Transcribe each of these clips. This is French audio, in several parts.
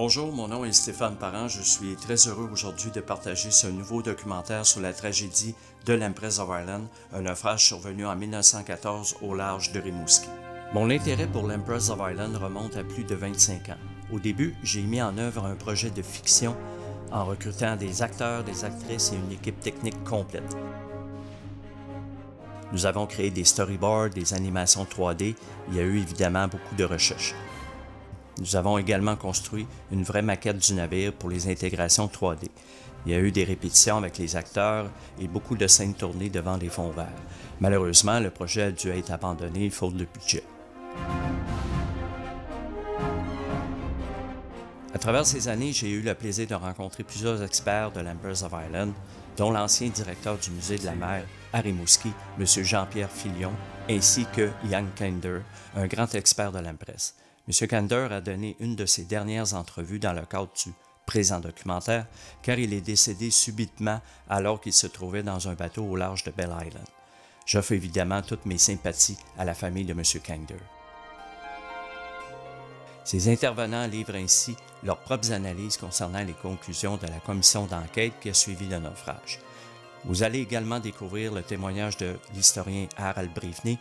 Bonjour, mon nom est Stéphane Parent. Je suis très heureux aujourd'hui de partager ce nouveau documentaire sur la tragédie de l'Empress of Ireland, un naufrage survenu en 1914 au large de Rimouski. Mon intérêt pour l'Empress of Ireland remonte à plus de 25 ans. Au début, j'ai mis en œuvre un projet de fiction en recrutant des acteurs, des actrices et une équipe technique complète. Nous avons créé des storyboards, des animations 3D. Il y a eu évidemment beaucoup de recherches. Nous avons également construit une vraie maquette du navire pour les intégrations 3D. Il y a eu des répétitions avec les acteurs et beaucoup de scènes tournées devant des fonds verts. Malheureusement, le projet a dû être abandonné faute de budget. À travers ces années, j'ai eu le plaisir de rencontrer plusieurs experts de l'Empress of Ireland, dont l'ancien directeur du musée de la mer à Rimouski, M. Jean-Pierre Filion, ainsi que Ian Kinder, un grand expert de l'Empress. M. Kinder a donné une de ses dernières entrevues dans le cadre du présent documentaire, car il est décédé subitement alors qu'il se trouvait dans un bateau au large de Bell Island. J'offre évidemment toutes mes sympathies à la famille de M. Kinder. Ces intervenants livrent ainsi leurs propres analyses concernant les conclusions de la commission d'enquête qui a suivi le naufrage. Vous allez également découvrir le témoignage de l'historien Harald Briefné,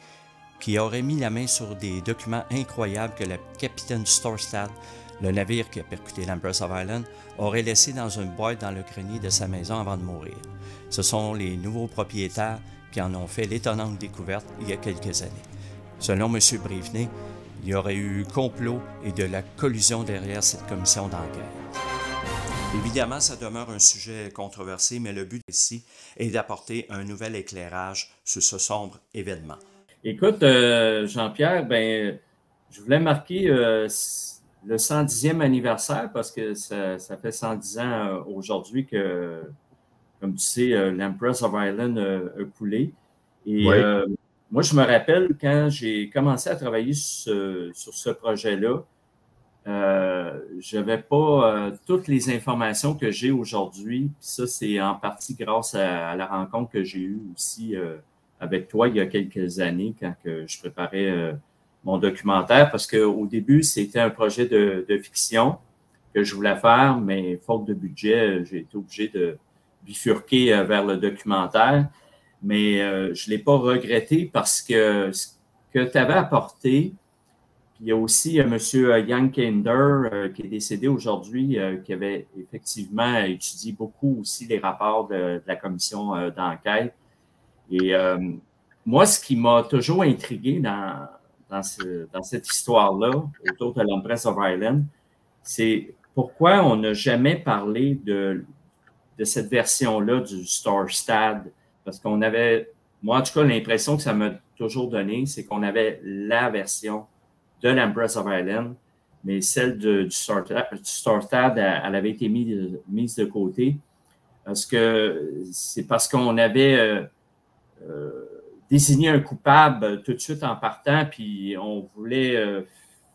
qui aurait mis la main sur des documents incroyables que le capitaine du Storstad, le navire qui a percuté l'Empress of Ireland, aurait laissé dans une boîte dans le grenier de sa maison avant de mourir. Ce sont les nouveaux propriétaires qui en ont fait l'étonnante découverte il y a quelques années. Selon M. Briefné, il y aurait eu complot et de la collusion derrière cette commission d'enquête. Évidemment, ça demeure un sujet controversé, mais le but ici est d'apporter un nouvel éclairage sur ce sombre événement. Écoute, Jean-Pierre, je voulais marquer le 110e anniversaire parce que ça fait 110 ans aujourd'hui que, comme tu sais, l'Empress of Ireland a coulé. Et oui. Moi, je me rappelle quand j'ai commencé à travailler sur ce projet-là, je n'avais pas toutes les informations que j'ai aujourd'hui. Puis ça, c'est en partie grâce à la rencontre que j'ai eue aussi avec toi il y a quelques années quand je préparais mon documentaire, parce qu'au début, c'était un projet de fiction que je voulais faire, mais faute de budget, j'ai été obligé de bifurquer vers le documentaire. Mais je ne l'ai pas regretté parce que ce que tu avais apporté, puis il y a aussi M. Ian Kinder qui est décédé aujourd'hui, qui avait effectivement étudié beaucoup aussi les rapports de la commission d'enquête. Et moi, ce qui m'a toujours intrigué dans cette histoire-là, autour de l'Empress of Ireland, c'est pourquoi on n'a jamais parlé de cette version-là du Storstad. Parce qu'on avait, moi en tout cas, l'impression que ça m'a toujours donné, c'est qu'on avait la version de l'Empress of Ireland, mais celle du Storstad, elle avait été mise de côté. C'est parce qu'on avait désigner un coupable tout de suite en partant, puis on voulait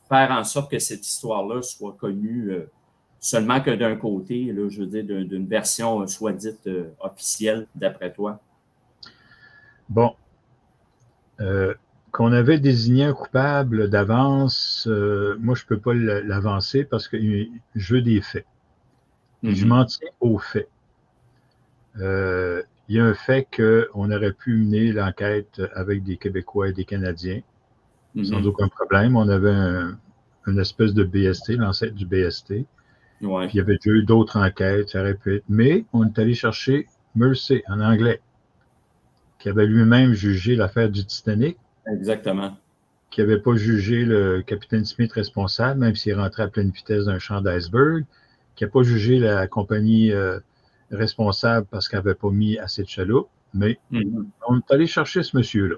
faire en sorte que cette histoire-là soit connue seulement que d'un côté, là, je veux dire, d'une version soit dite officielle, d'après toi. Bon. Qu'on avait désigné un coupable d'avance, moi, je ne peux pas l'avancer parce que je veux des faits. Et je m'en tiens aux faits. Il y a un fait qu'on aurait pu mener l'enquête avec des Québécois et des Canadiens, sans aucun problème. On avait une espèce de BST, l'ancêtre du BST. Ouais. Puis il y avait déjà eu d'autres enquêtes, ça aurait pu être. Mais on est allé chercher Mersey, en anglais, qui avait lui-même jugé l'affaire du Titanic. Exactement. Qui n'avait pas jugé le capitaine Smith responsable, même s'il est rentré à pleine vitesse d'un champ d'iceberg. Qui n'a pas jugé la compagnie responsable parce qu'elle n'avait pas mis assez de chaloupes, mais on est allé chercher ce monsieur-là.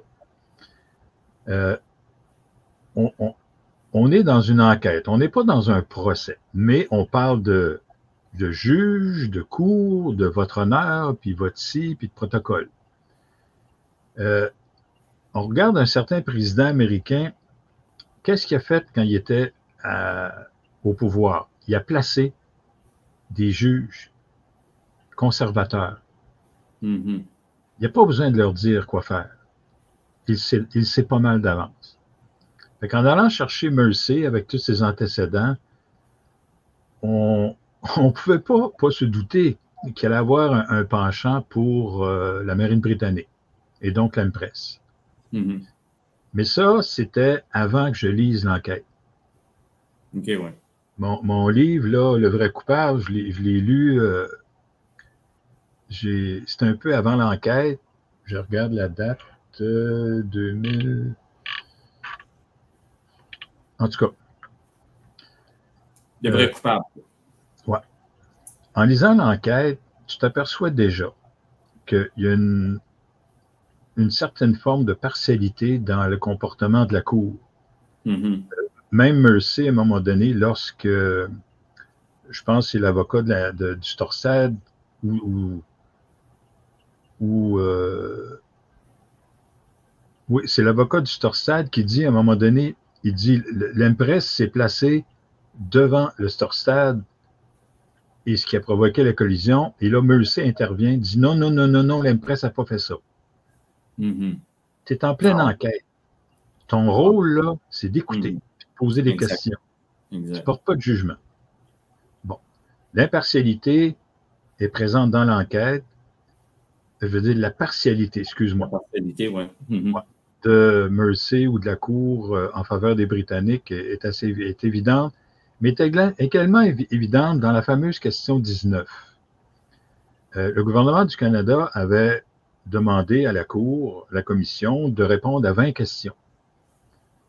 On est dans une enquête, on n'est pas dans un procès, mais on parle de juge, de cour, de votre honneur, puis votre ci, puis de protocole. On regarde un certain président américain, qu'est-ce qu'il a fait quand il était au pouvoir? Il a placé des juges conservateurs. Il n'y a pas besoin de leur dire quoi faire. Il sait pas mal d'avance. En allant chercher Mersey avec tous ses antécédents, on on ne pouvait pas se douter qu'il allait avoir un penchant pour la marine britannique et donc l'Empress. Mhm. Mais ça, c'était avant que je lise l'enquête. OK, ouais. Mon livre, là, Le vrai coupable, je l'ai lu, c'était un peu avant l'enquête. Je regarde la date, 2000. En tout cas. Le vrai coupable. Ouais. En lisant l'enquête, tu t'aperçois déjà qu'il y a une certaine forme de partialité dans le comportement de la Cour. Mhm. Même Mercer, à un moment donné, lorsque, je pense que c'est l'avocat du Storsad, oui, c'est l'avocat du Storsad qui dit, à un moment donné, il dit, l'Empress s'est placée devant le Storsad et ce qui a provoqué la collision. Et là, Mercer intervient, dit, non, non, non, non, non, l'Empress n'a pas fait ça. Mhm. Tu es en pleine enquête. Ton rôle, là, c'est d'écouter, de poser des questions. Exact. Tu ne portes pas de jugement. Bon. L'impartialité est présente dans l'enquête. Je veux dire la partialité, excuse-moi. La partialité, oui. Ouais. De Mercer ou de la Cour en faveur des Britanniques est évidente, mais est également évidente dans la fameuse question 19. Le gouvernement du Canada avait demandé à la Cour, la Commission, de répondre à 20 questions.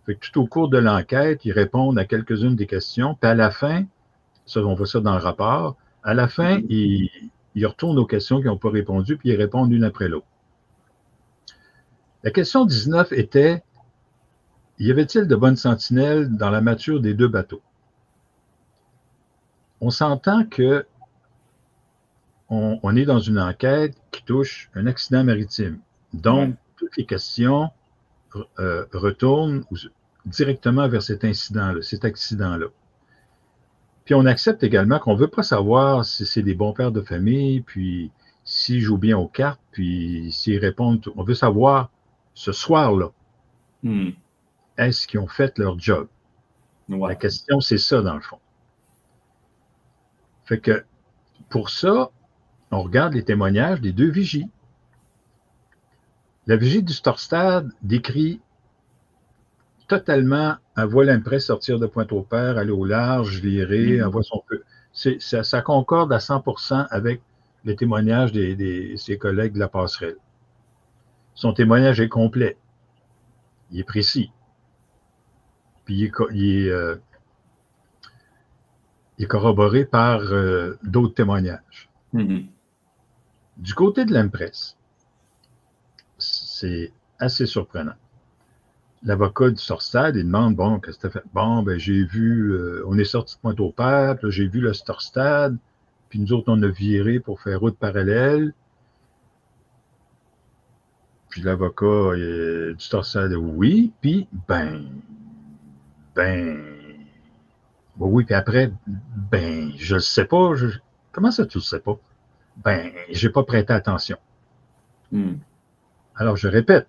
Fait que tout au cours de l'enquête, ils répondent à quelques-unes des questions, puis à la fin, ça, on voit ça dans le rapport, à la fin, ils retournent aux questions qu'ils n'ont pas répondu, puis ils répondent l'une après l'autre. La question 19 était, y avait-il de bonnes sentinelles dans la mâture des deux bateaux? On s'entend que on est dans une enquête qui touche un accident maritime. Donc, toutes les questions retournent directement vers cet incident-là, cet accident-là. Puis on accepte également qu'on ne veut pas savoir si c'est des bons pères de famille, puis s'ils jouent bien aux cartes, puis s'ils répondent. On veut savoir, ce soir-là, est-ce qu'ils ont fait leur job? Ouais. La question, c'est ça, dans le fond. Fait que, pour ça, on regarde les témoignages des deux vigies. La vigie du Storstad décrit totalement, elle voit l'Empress sortir de Pointe-au-Père, aller au large, virer, elle voit son feu. Ça concorde à 100% avec le témoignage de ses collègues de la passerelle. Son témoignage est complet. Il est précis. Puis il est corroboré par d'autres témoignages. Du côté de l'Empress, c'est assez surprenant. L'avocat du Storstad, il demande, bon, qu'est-ce que tu as fait? Bon, ben, j'ai vu, on est sorti de Pointe-au-Père, j'ai vu le Storstad, puis nous autres, on a viré pour faire route parallèle. Puis l'avocat du Storstad, oui, puis, oui, puis après, je le sais pas, comment ça, tu le sais pas? J'ai pas prêté attention. Alors, je répète,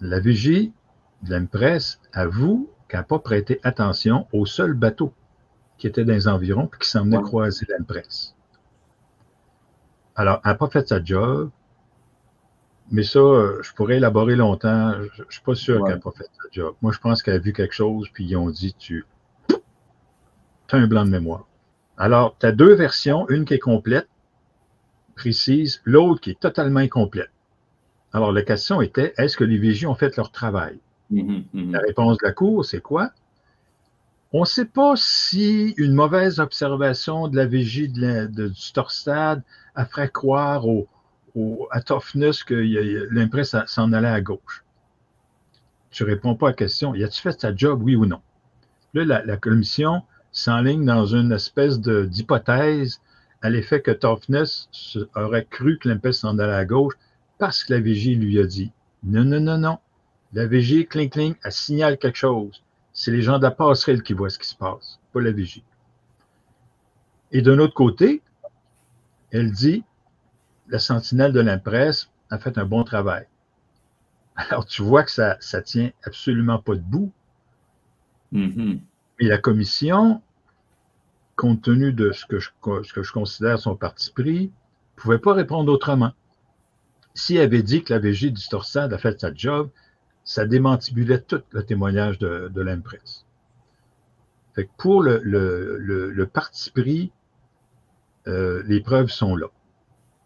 la vigie de l'Empress avoue qu'elle n'a pas prêté attention au seul bateau qui était dans les environs et qui s'en venait croiser l'Empress. Alors, elle n'a pas fait sa job, mais ça, je pourrais élaborer longtemps. Je ne suis pas sûr qu'elle n'a pas fait sa job. Moi, je pense qu'elle a vu quelque chose, puis ils ont dit, tu as un blanc de mémoire. Alors, tu as deux versions, une qui est complète, précise, l'autre qui est totalement incomplète. Alors, la question était, est-ce que les vigies ont fait leur travail? La réponse de la Cour, c'est quoi? On ne sait pas si une mauvaise observation de la vigie du Storstad a fait croire à Toughness que l'Empress s'en allait à gauche. Tu ne réponds pas à la question. Y a-tu fait sa job, oui ou non? Là, la commission s'enligne dans une espèce d'hypothèse à l'effet que Toughness aurait cru que l'Empress s'en allait à gauche parce que la vigie lui a dit non, non, non, non. La vigie, cling, cling, elle signale quelque chose. C'est les gens de la passerelle qui voient ce qui se passe, pas la vigie. Et d'un autre côté, elle dit la sentinelle de l'Empress a fait un bon travail. Alors, tu vois que ça tient absolument pas debout. Mais la commission compte tenu de ce que je considère son parti pris, ne pouvait pas répondre autrement. S'il avait dit que la VG du Storsad a fait sa job, ça démantibulait tout le témoignage de l'Empress. Fait que pour le parti pris, les preuves sont là.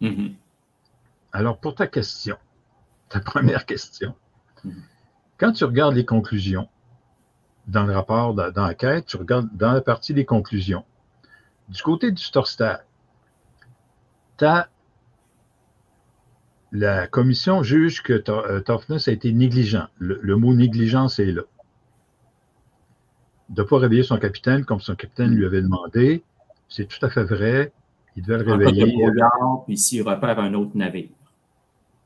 Mm-hmm. Alors, pour ta question, ta première question, quand tu regardes les conclusions dans le rapport d'enquête, tu regardes dans la partie des conclusions. Du côté du Storstad, tu as la commission juge que Toftness a été négligent. Le mot négligence est là. De ne pas réveiller son capitaine comme son capitaine lui avait demandé, c'est tout à fait vrai. Il devait le réveiller. Puis s'il repère un autre navire.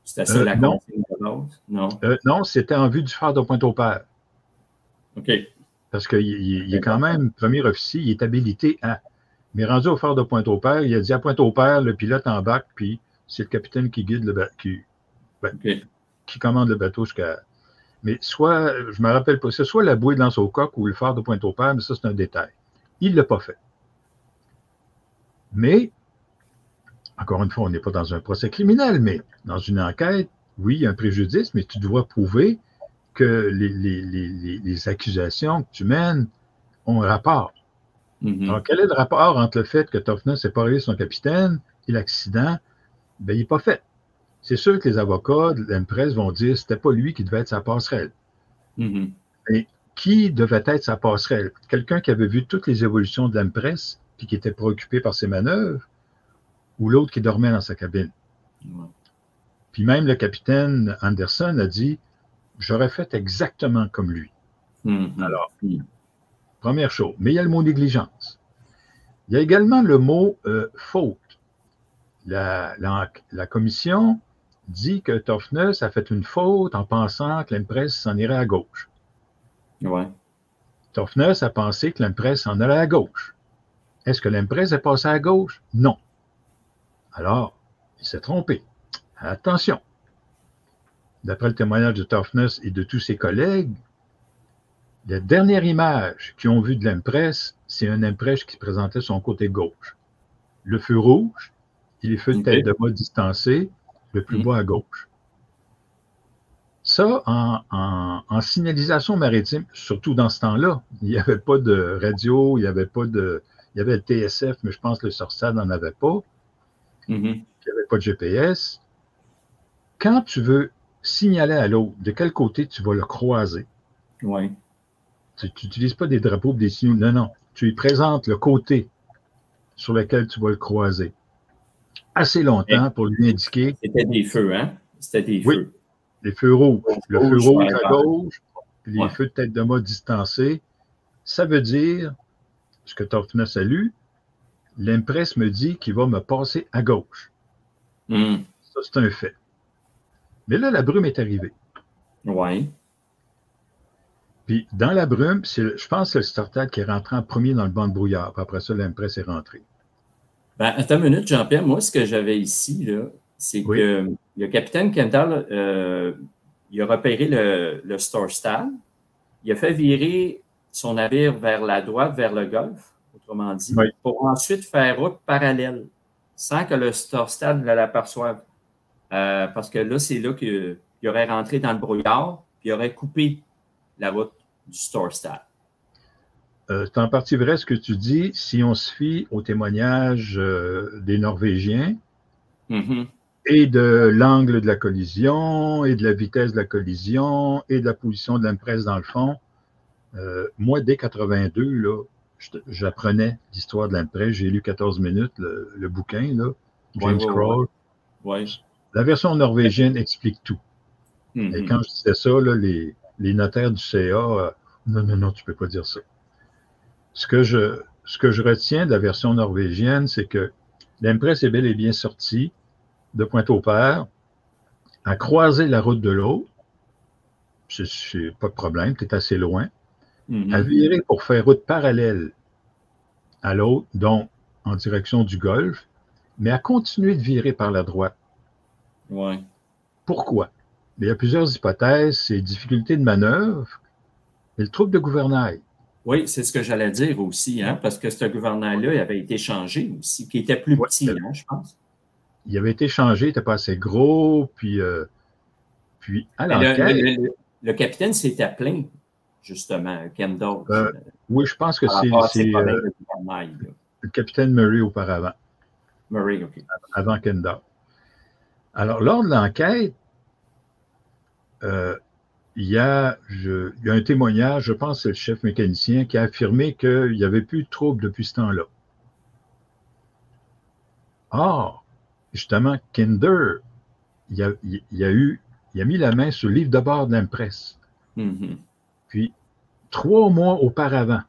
C'était ça la consigne de base? Non. Non, c'était en vue du phare de Pointe-au-Père. OK. Parce qu'il est quand même premier officier, il est habilité à. Mais rendu au phare de Pointe-au-Père, il a dit à Pointe-au-Père, le pilote embarque, puis c'est le capitaine qui guide le bateau, qui commande le bateau jusqu'à. Mais soit, je ne me rappelle pas, c'est soit la bouée de lance au coq ou le phare de Pointe-au-Père, mais ça, c'est un détail. Il ne l'a pas fait. Mais, encore une fois, on n'est pas dans un procès criminel, mais dans une enquête, oui, il y a un préjudice, mais tu dois prouver que les accusations que tu mènes ont un rapport. Mm-hmm. Alors, quel est le rapport entre le fait que Toftness n'ait pas réveillé son capitaine et l'accident? Bien, il n'est pas fait. C'est sûr que les avocats de l'Empress vont dire que ce n'était pas lui qui devait être sa passerelle. Mm-hmm. Et qui devait être sa passerelle? Quelqu'un qui avait vu toutes les évolutions de l'Empress puis qui était préoccupé par ses manœuvres, ou l'autre qui dormait dans sa cabine? Ouais. Puis même le capitaine Anderson a dit « J'aurais fait exactement comme lui. Mm-hmm. » Alors, première chose. Mais il y a le mot négligence. Il y a également le mot faute. La commission dit que Toftness a fait une faute en pensant que l'Empress s'en irait à gauche. Ouais. Toftness a pensé que l'Empress s'en allait à gauche. Est-ce que l'Empress est passée à gauche? Non. Alors, il s'est trompé. Attention. D'après le témoignage de Toftness et de tous ses collègues, la dernière image qu'ils ont vue de l'Empress, c'est un Empress qui présentait son côté gauche. Le feu rouge et les feux de tête de mât distancés, le plus bas à gauche. Ça, en signalisation maritime, surtout dans ce temps-là, il n'y avait pas de radio, il y avait le TSF, mais je pense que le Storsad n'en avait pas. Mm-hmm. Il n'y avait pas de GPS. Quand tu veux signaler à l'autre de quel côté tu vas le croiser, ouais. Tu n'utilises pas des drapeaux ou des signaux. Non, non. Tu lui présentes le côté sur lequel tu vas le croiser. Assez longtemps pour lui indiquer. C'était des feux, hein? C'était des feux. Les feux rouges. Le feu rouge à gauche, puis les ouais. feux de tête de mât distancés. Ça veut dire, ce que Toftness a lu, l'Empress me dit qu'il va me passer à gauche. Mm. Ça, c'est un fait. Mais là, la brume est arrivée. Oui. Puis, dans la brume, je pense que c'est le Storsad qui est rentré en premier dans le banc de brouillard. Puis après ça, l'Empress est rentré. Ben, attends une minute, Jean-Pierre. Moi, ce que j'avais ici, là, c'est que le capitaine Kendall, il a repéré le Storsad. Il a fait virer son navire vers la droite, vers le golfe, autrement dit, pour ensuite faire route parallèle, sans que le Storsad ne l'aperçoive. Parce que là, c'est là qu'il aurait rentré dans le brouillard, puis il aurait coupé la route du Storsad. C'est en partie vrai ce que tu dis, si on se fie au témoignage des Norvégiens et de l'angle de la collision et de la vitesse de la collision et de la position de l'Empress dans le fond. Moi, dès 82, là, j'apprenais l'histoire de l'Empress. J'ai lu 14 minutes, le bouquin, là, James Kroll. La version norvégienne explique tout. Et quand je disais ça, là, les notaires du CA, non, tu ne peux pas dire ça. Ce que je retiens de la version norvégienne, c'est que l'Empress est bel et bien sortie de Pointe-au-Père, a croisé la route de l'autre, c'est pas de problème, tu es assez loin, a viré pour faire route parallèle à l'autre, donc en direction du Golfe, mais a continué de virer par la droite. Ouais. Pourquoi? Il y a plusieurs hypothèses, c'est difficulté de manœuvre, et le trouble de gouvernail. Oui, c'est ce que j'allais dire aussi, hein, parce que ce gouverneur-là, il avait été changé aussi, qui était plus Ouais, petit, hein, je pense. il avait été changé, il n'était pas assez gros, puis à Mais l'enquête, le capitaine s'était plaint, justement, Ken Dodge, oui, je pense que par rapport à ses problèmes de gouvernail, là. le capitaine Murray auparavant, Murray, OK. avant Kendall. Alors, lors de l'enquête, il y a un témoignage, je pense que c'est le chef mécanicien, qui a affirmé qu'il n'y avait plus de trouble depuis ce temps-là. Or, justement, Kinder, il a mis la main sur le livre de bord de l'Impress. Mm-hmm. Puis, 3 mois auparavant,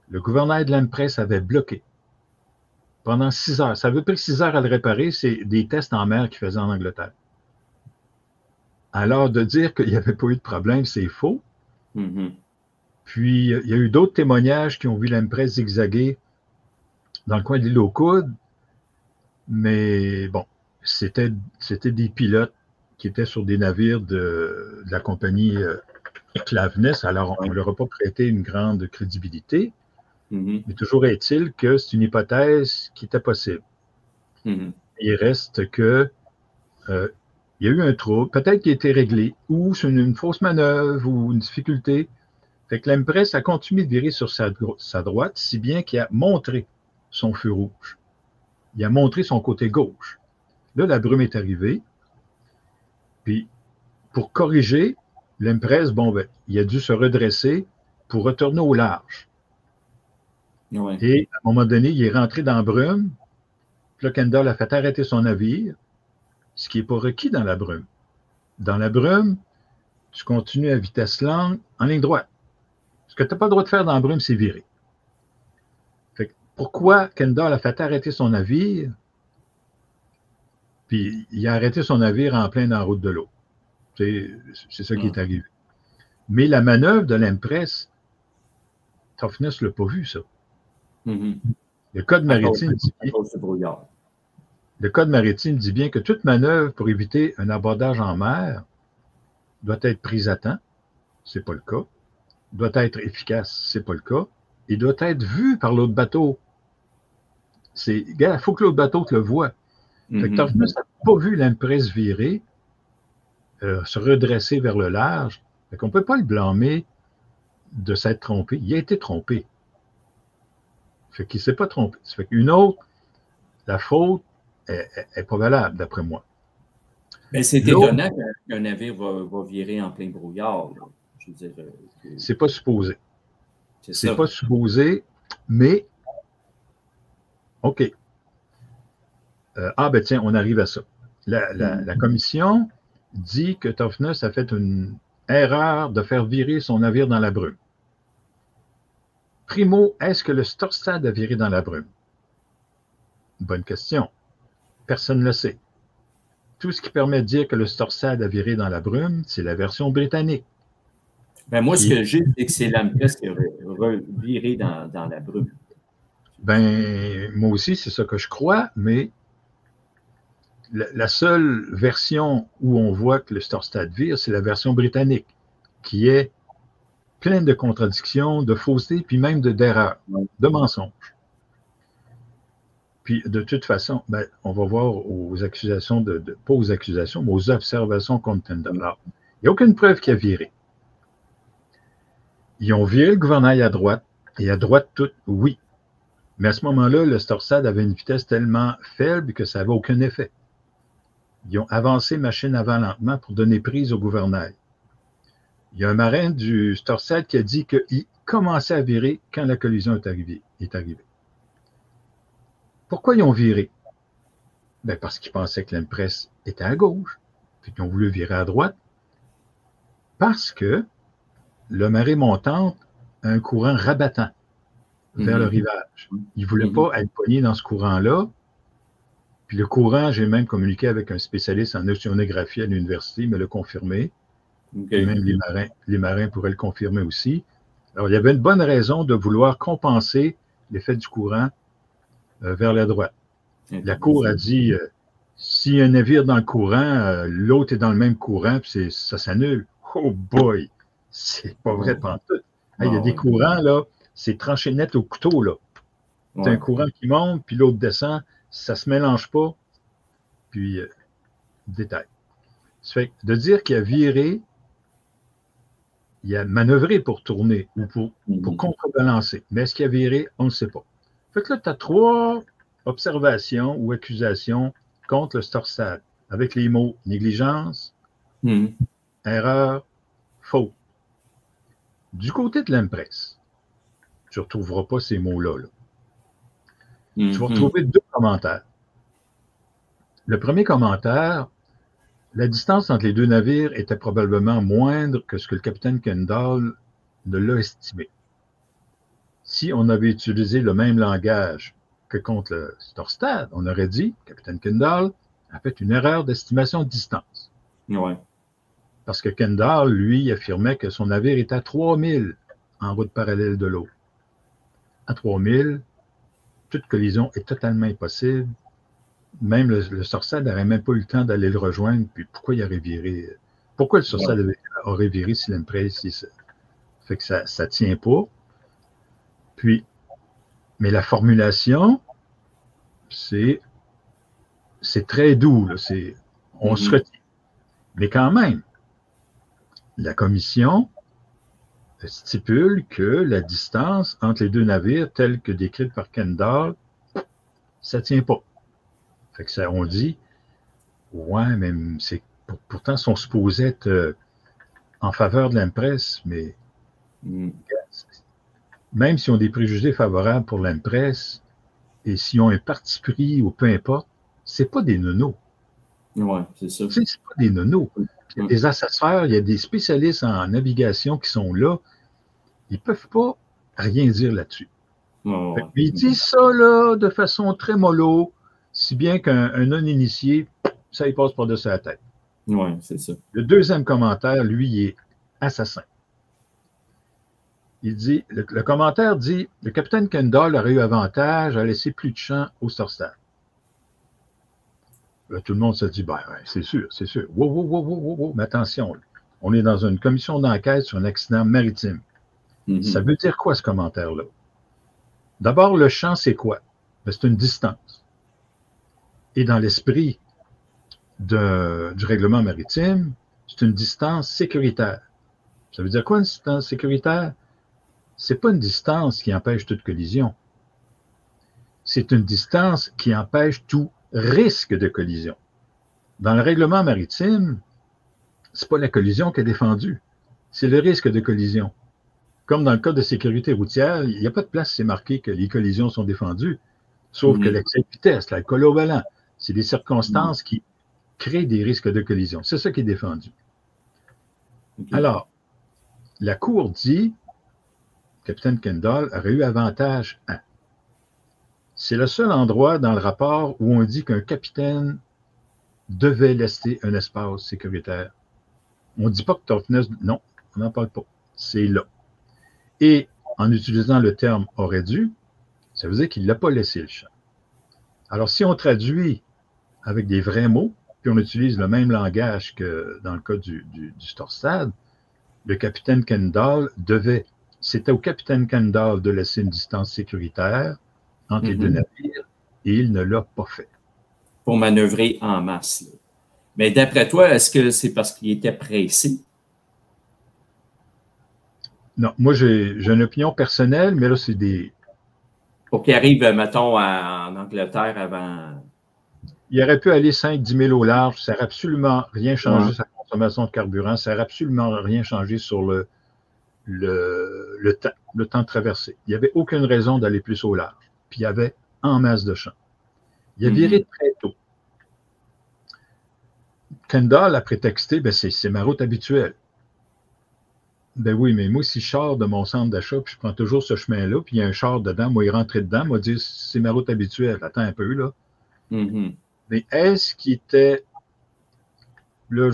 le gouverneur de l'Impress avait bloqué pendant 6 heures. Ça avait pris 6 heures à le réparer. C'est des tests en mer qu'il faisait en Angleterre. Alors, de dire qu'il n'y avait pas eu de problème, c'est faux. Mm-hmm. Puis, il y a eu d'autres témoignages qui ont vu l'Impress zigzaguer dans le coin de l'île aux Coudes. Mais bon, c'était des pilotes qui étaient sur des navires de la compagnie Klaveness. Alors, on ne leur a pas prêté une grande crédibilité. Mm-hmm. Mais toujours est-il que c'est une hypothèse qui était possible. Mm-hmm. Il reste que il y a eu un trouble, peut-être qu'il a été réglé, ou c'est une fausse manœuvre ou une difficulté. Fait que l'Impress a continué de virer sur sa droite, si bien qu'il a montré son feu rouge. Il a montré son côté gauche. Là, la brume est arrivée. Puis, pour corriger, l'Impress, il a dû se redresser pour retourner au large. Ouais. Et à un moment donné, il est rentré dans la brume. Puis là, Kendall a fait arrêter son navire, ce qui n'est pas requis dans la brume. Dans la brume, tu continues à vitesse lente en ligne droite. Ce que tu n'as pas le droit de faire dans la brume, c'est virer. Fait que pourquoi Kendall a fait arrêter son navire, puis il a arrêté son navire en plein dans la route de l'eau. C'est ça qui est arrivé. Mais la manœuvre de l'Impress, Toughness ne l'a pas vu, ça. Mm-hmm. Le Code maritime dit bien, le Code maritime dit bien que toute manœuvre pour éviter un abordage en mer doit être prise à temps, ce n'est pas le cas, doit être efficace, ce n'est pas le cas, et doit être vue par l'autre bateau. Il faut que l'autre bateau te le voie. Mm-hmm. Toughness n'a pas vu l'Impress virer, se redresser vers le large. Fait qu'on ne peut pas le blâmer de s'être trompé. Il a été trompé. Fait qu'il ne s'est pas trompé. Ça fait qu'une autre, la faute n'est pas valable, d'après moi. Mais c'est étonnant qu'un navire va virer en plein brouillard. Là. Je veux dire, c'est pas supposé. C'est pas supposé, mais OK. Tiens, on arrive à ça. La commission dit que Toughness a fait une erreur de faire virer son navire dans la brume. Primo, est-ce que le Storstad a viré dans la brume? Bonne question. Personne ne le sait. Tout ce qui permet de dire que le Storstad a viré dans la brume, c'est la version britannique. Ben moi, ce que j'ai, c'est que c'est l'Impress qui a viré dans la brume. Moi aussi, c'est ça que je crois, mais la seule version où on voit que le Storstad vire, c'est la version britannique, qui est pleine de contradictions, de faussetés, puis même d'erreurs, de mensonges. Puis, de toute façon, on va voir aux accusations, pas aux accusations, mais aux observations contre Tyndall. Il n'y a aucune preuve qu'il a viré. Ils ont viré le gouvernail à droite, et à droite tout, oui. Mais à ce moment-là, le Storstad avait une vitesse tellement faible que ça n'avait aucun effet. Ils ont avancé machine avant lentement pour donner prise au gouvernail. Il y a un marin du Storstad qui a dit qu'il commençait à virer quand la collision est arrivée. Pourquoi ils ont viré? Parce qu'ils pensaient que l'Impress était à gauche, puis qu'ils ont voulu virer à droite, parce que le marée montante a un courant rabattant vers le rivage. Ils ne voulaient pas être poignés dans ce courant-là. Puis le courant, j'ai même communiqué avec un spécialiste en océanographie à l'université, il me l'a confirmé. Okay. Même les marins pourraient le confirmer aussi. Alors, il y avait une bonne raison de vouloir compenser l'effet du courant vers la droite. La Cour a dit, s'il y a un navire dans le courant, l'autre est dans le même courant, puis ça s'annule. Oh boy! C'est pas vrai pantoute. Il y a des courants, là, c'est tranché net au couteau, là. C'est un courant qui monte, puis l'autre descend, ça ne se mélange pas, puis détail. Ça fait de dire qu'il a viré, il a manœuvré pour tourner ou pour contrebalancer. Mais est-ce qu'il a viré? On ne sait pas. Fait que là, tu as 3 observations ou accusations contre le Storsad, avec les mots négligence, erreur, faute. Du côté de l'Empress, tu ne retrouveras pas ces mots-là. Là. Tu vas retrouver 2 commentaires. Le premier commentaire, la distance entre les 2 navires était probablement moindre que ce que le capitaine Kendall ne l'a estimé. Si on avait utilisé le même langage que contre le Storstad, on aurait dit, capitaine Kendall a fait une erreur d'estimation de distance. Ouais. Parce que Kendall, lui, affirmait que son navire était à 3000 en route parallèle de l'autre. À 3000, toute collision est totalement impossible. Même le Storsad n'aurait même pas eu le temps d'aller le rejoindre. Puis pourquoi il aurait viré? Pourquoi le Storsad aurait viré si l'Empress? Fait que ça ne tient pas. Puis, mais la formulation, c'est très doux. Là, on se retient. Mais quand même, la commission stipule que la distance entre les 2 navires, telle que décrite par Kendall, ça ne tient pas. Fait que ça, on dit, ouais, mais pourtant, ils sont supposés être en faveur de l'Empress, mais même s'ils ont des préjugés favorables pour l'Empress, et s'ils ont un parti pris ou peu importe, c'est pas des nonos. Oui, c'est ça. C'est pas des nonos. Il y a des assesseurs, il y a des spécialistes en navigation qui sont là. Ils ne peuvent pas rien dire là-dessus. Ils disent ça là, de façon très mollo, si bien qu'un non-initié, ça y passe par-dessus la tête. Oui, c'est ça. Le deuxième commentaire, lui, il est assassin. Il dit, le commentaire dit, le capitaine Kendall aurait eu avantage à laisser plus de champ au Storsad. Là, tout le monde se dit, ben, c'est sûr, c'est sûr. Wow. Mais attention, là, on est dans une commission d'enquête sur un accident maritime. Ça veut dire quoi, ce commentaire-là? D'abord, le champ, c'est quoi? Ben, c'est une distance. Et dans l'esprit du règlement maritime, c'est une distance sécuritaire. Ça veut dire quoi, une distance sécuritaire? C'est pas une distance qui empêche toute collision. C'est une distance qui empêche tout risque de collision. Dans le règlement maritime, c'est pas la collision qui est défendue, c'est le risque de collision. Comme dans le code de sécurité routière, il n'y a pas de place, c'est marqué que les collisions sont défendues, sauf que l'excès de vitesse, l'alcool au volant, c'est des circonstances qui créent des risques de collision. C'est ça qui est défendu. Alors, la Cour dit, capitaine Kendall aurait eu avantage à. C'est le seul endroit dans le rapport où on dit qu'un capitaine devait laisser un espace sécuritaire. On ne dit pas que Toughness... Non, on n'en parle pas. C'est là. Et en utilisant le terme « aurait dû », ça veut dire qu'il ne l'a pas laissé le champ. Alors, si on traduit avec des vrais mots, puis on utilise le même langage que dans le cas du Storsad, le capitaine Kendall devait... C'était au capitaine Kendall de laisser une distance sécuritaire entre les 2 navires, et il ne l'a pas fait. Pour manœuvrer en masse. Là. Mais d'après toi, est-ce que c'est parce qu'il était pressé? Non, moi j'ai une opinion personnelle, mais là c'est des... Pour qu'il arrive, mettons, en Angleterre avant... Il aurait pu aller 5-10 000 au large, ça n'aurait absolument rien changé sa consommation de carburant, ça n'aurait absolument rien changé sur le temps de traversée. Il n'y avait aucune raison d'aller plus au large. Puis il y avait en masse de champs. Il a viré très tôt. Kendall a prétexté, ben c'est ma route habituelle. Ben oui, mais moi, si je sors de mon centre d'achat, puis je prends toujours ce chemin-là, puis il y a un char dedans, moi, il rentrait dedans, moi, dire c'est ma route habituelle. Attends un peu, là. Mais est-ce qu'il était... Là,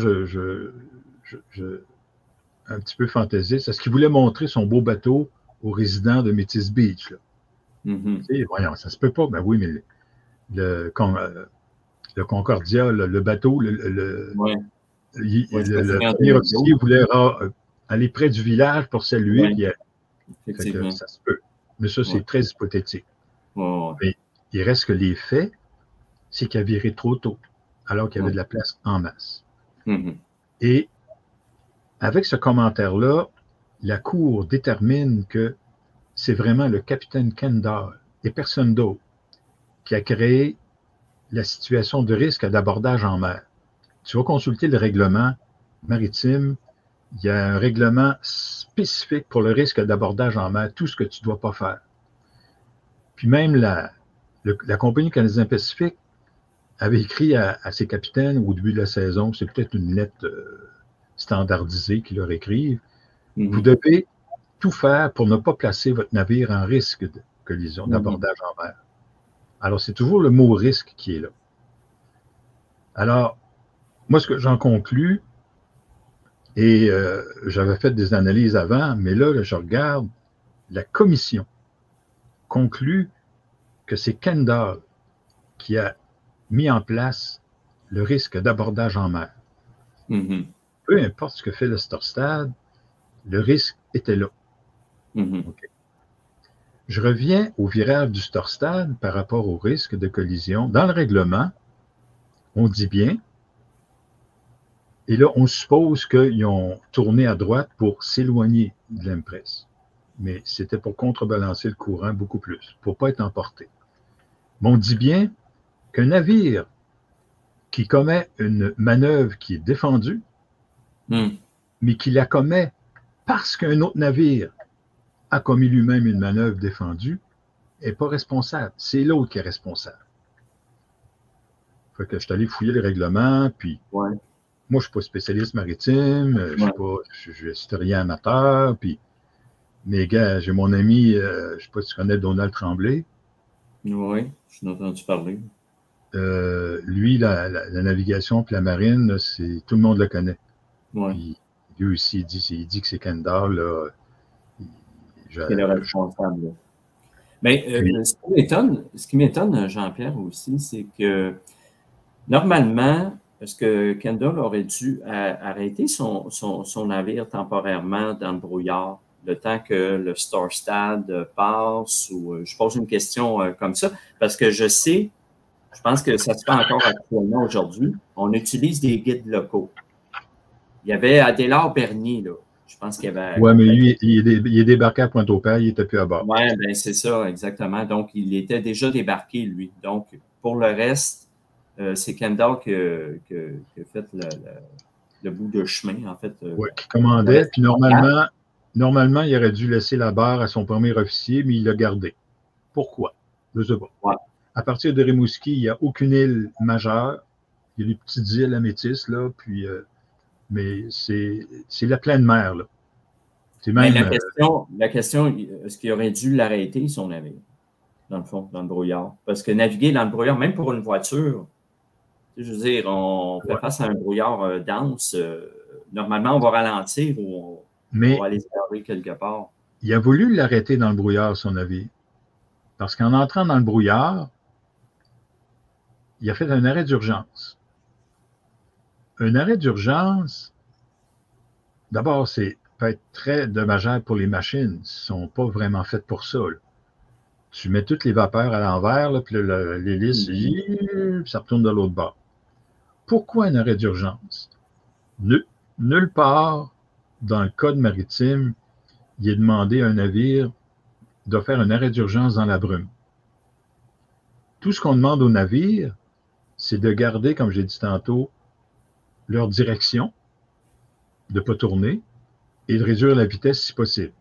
un petit peu fantaisiste. Est-ce qu'il voulait montrer son beau bateau aux résidents de Métis Beach, là? Voyons, ça se peut pas. Ben oui, mais le Concordia, le bateau, le premier officier voulait aller près du village pour saluer. Fait que ça se peut. Mais ça, c'est très hypothétique. Ouais. Mais il reste que les faits, c'est qu'il a viré trop tôt, alors qu'il y avait de la place en masse. Et avec ce commentaire-là, la Cour détermine que c'est vraiment le capitaine Kendall et personne d'autre qui a créé la situation de risque d'abordage en mer. Tu vas consulter le règlement maritime. Il y a un règlement spécifique pour le risque d'abordage en mer, tout ce que tu ne dois pas faire. Puis même la compagnie canadienne Pacifique avait écrit à ses capitaines au début de la saison, c'est peut-être une lettre standardisée qu'ils leur écrivent, vous devez tout faire pour ne pas placer votre navire en risque de collision, d'abordage en mer. Alors, c'est toujours le mot risque qui est là. Alors, moi, ce que j'en conclus, et j'avais fait des analyses avant, mais là, je regarde, la commission conclut que c'est Kendall qui a mis en place le risque d'abordage en mer. Peu importe ce que fait le Storstad, le risque était là. Okay. Je reviens au virage du Storstad par rapport au risque de collision. Dans le règlement, on dit bien, et là, on suppose qu'ils ont tourné à droite pour s'éloigner de l'Empress. Mais c'était pour contrebalancer le courant beaucoup plus, pour ne pas être emporté. Mais on dit bien qu'un navire qui commet une manœuvre qui est défendue, mais qui la commet parce qu'un autre navire a commis lui-même une manœuvre défendue, n'est pas responsable. C'est l'autre qui est responsable. Fait que je suis allé fouiller les règlements, puis moi, je ne suis pas spécialiste maritime, je suis historien amateur, puis mais gars, j'ai mon ami, je ne sais pas si tu connais Donald Tremblay. Oui, je l'ai entendu parler. Lui, la navigation et la marine, tout le monde le connaît. Puis, lui aussi, il dit que c'est Kendall. Là, c'est le responsable. Mais ce qui m'étonne, Jean-Pierre, aussi, c'est que normalement, parce que Kendall aurait dû arrêter son navire temporairement dans le brouillard, le temps que le Storstad passe, ou je pose une question comme ça, parce que je pense que ça se fait encore actuellement aujourd'hui, on utilise des guides locaux. Il y avait Adélard Bernier, là. Je pense qu'il y avait... Oui, mais lui, il est débarqué à Pointe-au-Père, il n'était plus à bord. Oui, bien c'est ça, exactement. Donc, il était déjà débarqué, lui. Donc, pour le reste, c'est Kendall qui a fait le bout de chemin, en fait. Oui, qui commandait, puis normalement, il aurait dû laisser la barre à son premier officier, mais il l'a gardé. Pourquoi? Je ne sais pas. Ouais. À partir de Rimouski, il n'y a aucune île majeure. Il y a des petites îles à métis, là, puis... mais c'est la pleine mer, là. Même, la question, est-ce qu'il aurait dû l'arrêter, son navire, dans le fond, dans le brouillard? Parce que naviguer dans le brouillard, même pour une voiture, je veux dire, on fait face à un brouillard dense. Normalement, on va ralentir ou on va aller se garer quelque part. Il a voulu l'arrêter dans le brouillard, son navire. Parce qu'en entrant dans le brouillard, il a fait un arrêt d'urgence. Un arrêt d'urgence, d'abord, peut être très dommageable pour les machines. Ils ne sont pas vraiment faites pour ça. Là. Tu mets toutes les vapeurs à l'envers, là, puis l'hélice, ça retourne de l'autre bord. Pourquoi un arrêt d'urgence? Nulle part dans le code maritime, il est demandé à un navire de faire un arrêt d'urgence dans la brume. Tout ce qu'on demande au navire, c'est de garder, comme j'ai dit tantôt, leur direction, de ne pas tourner, et de réduire la vitesse si possible.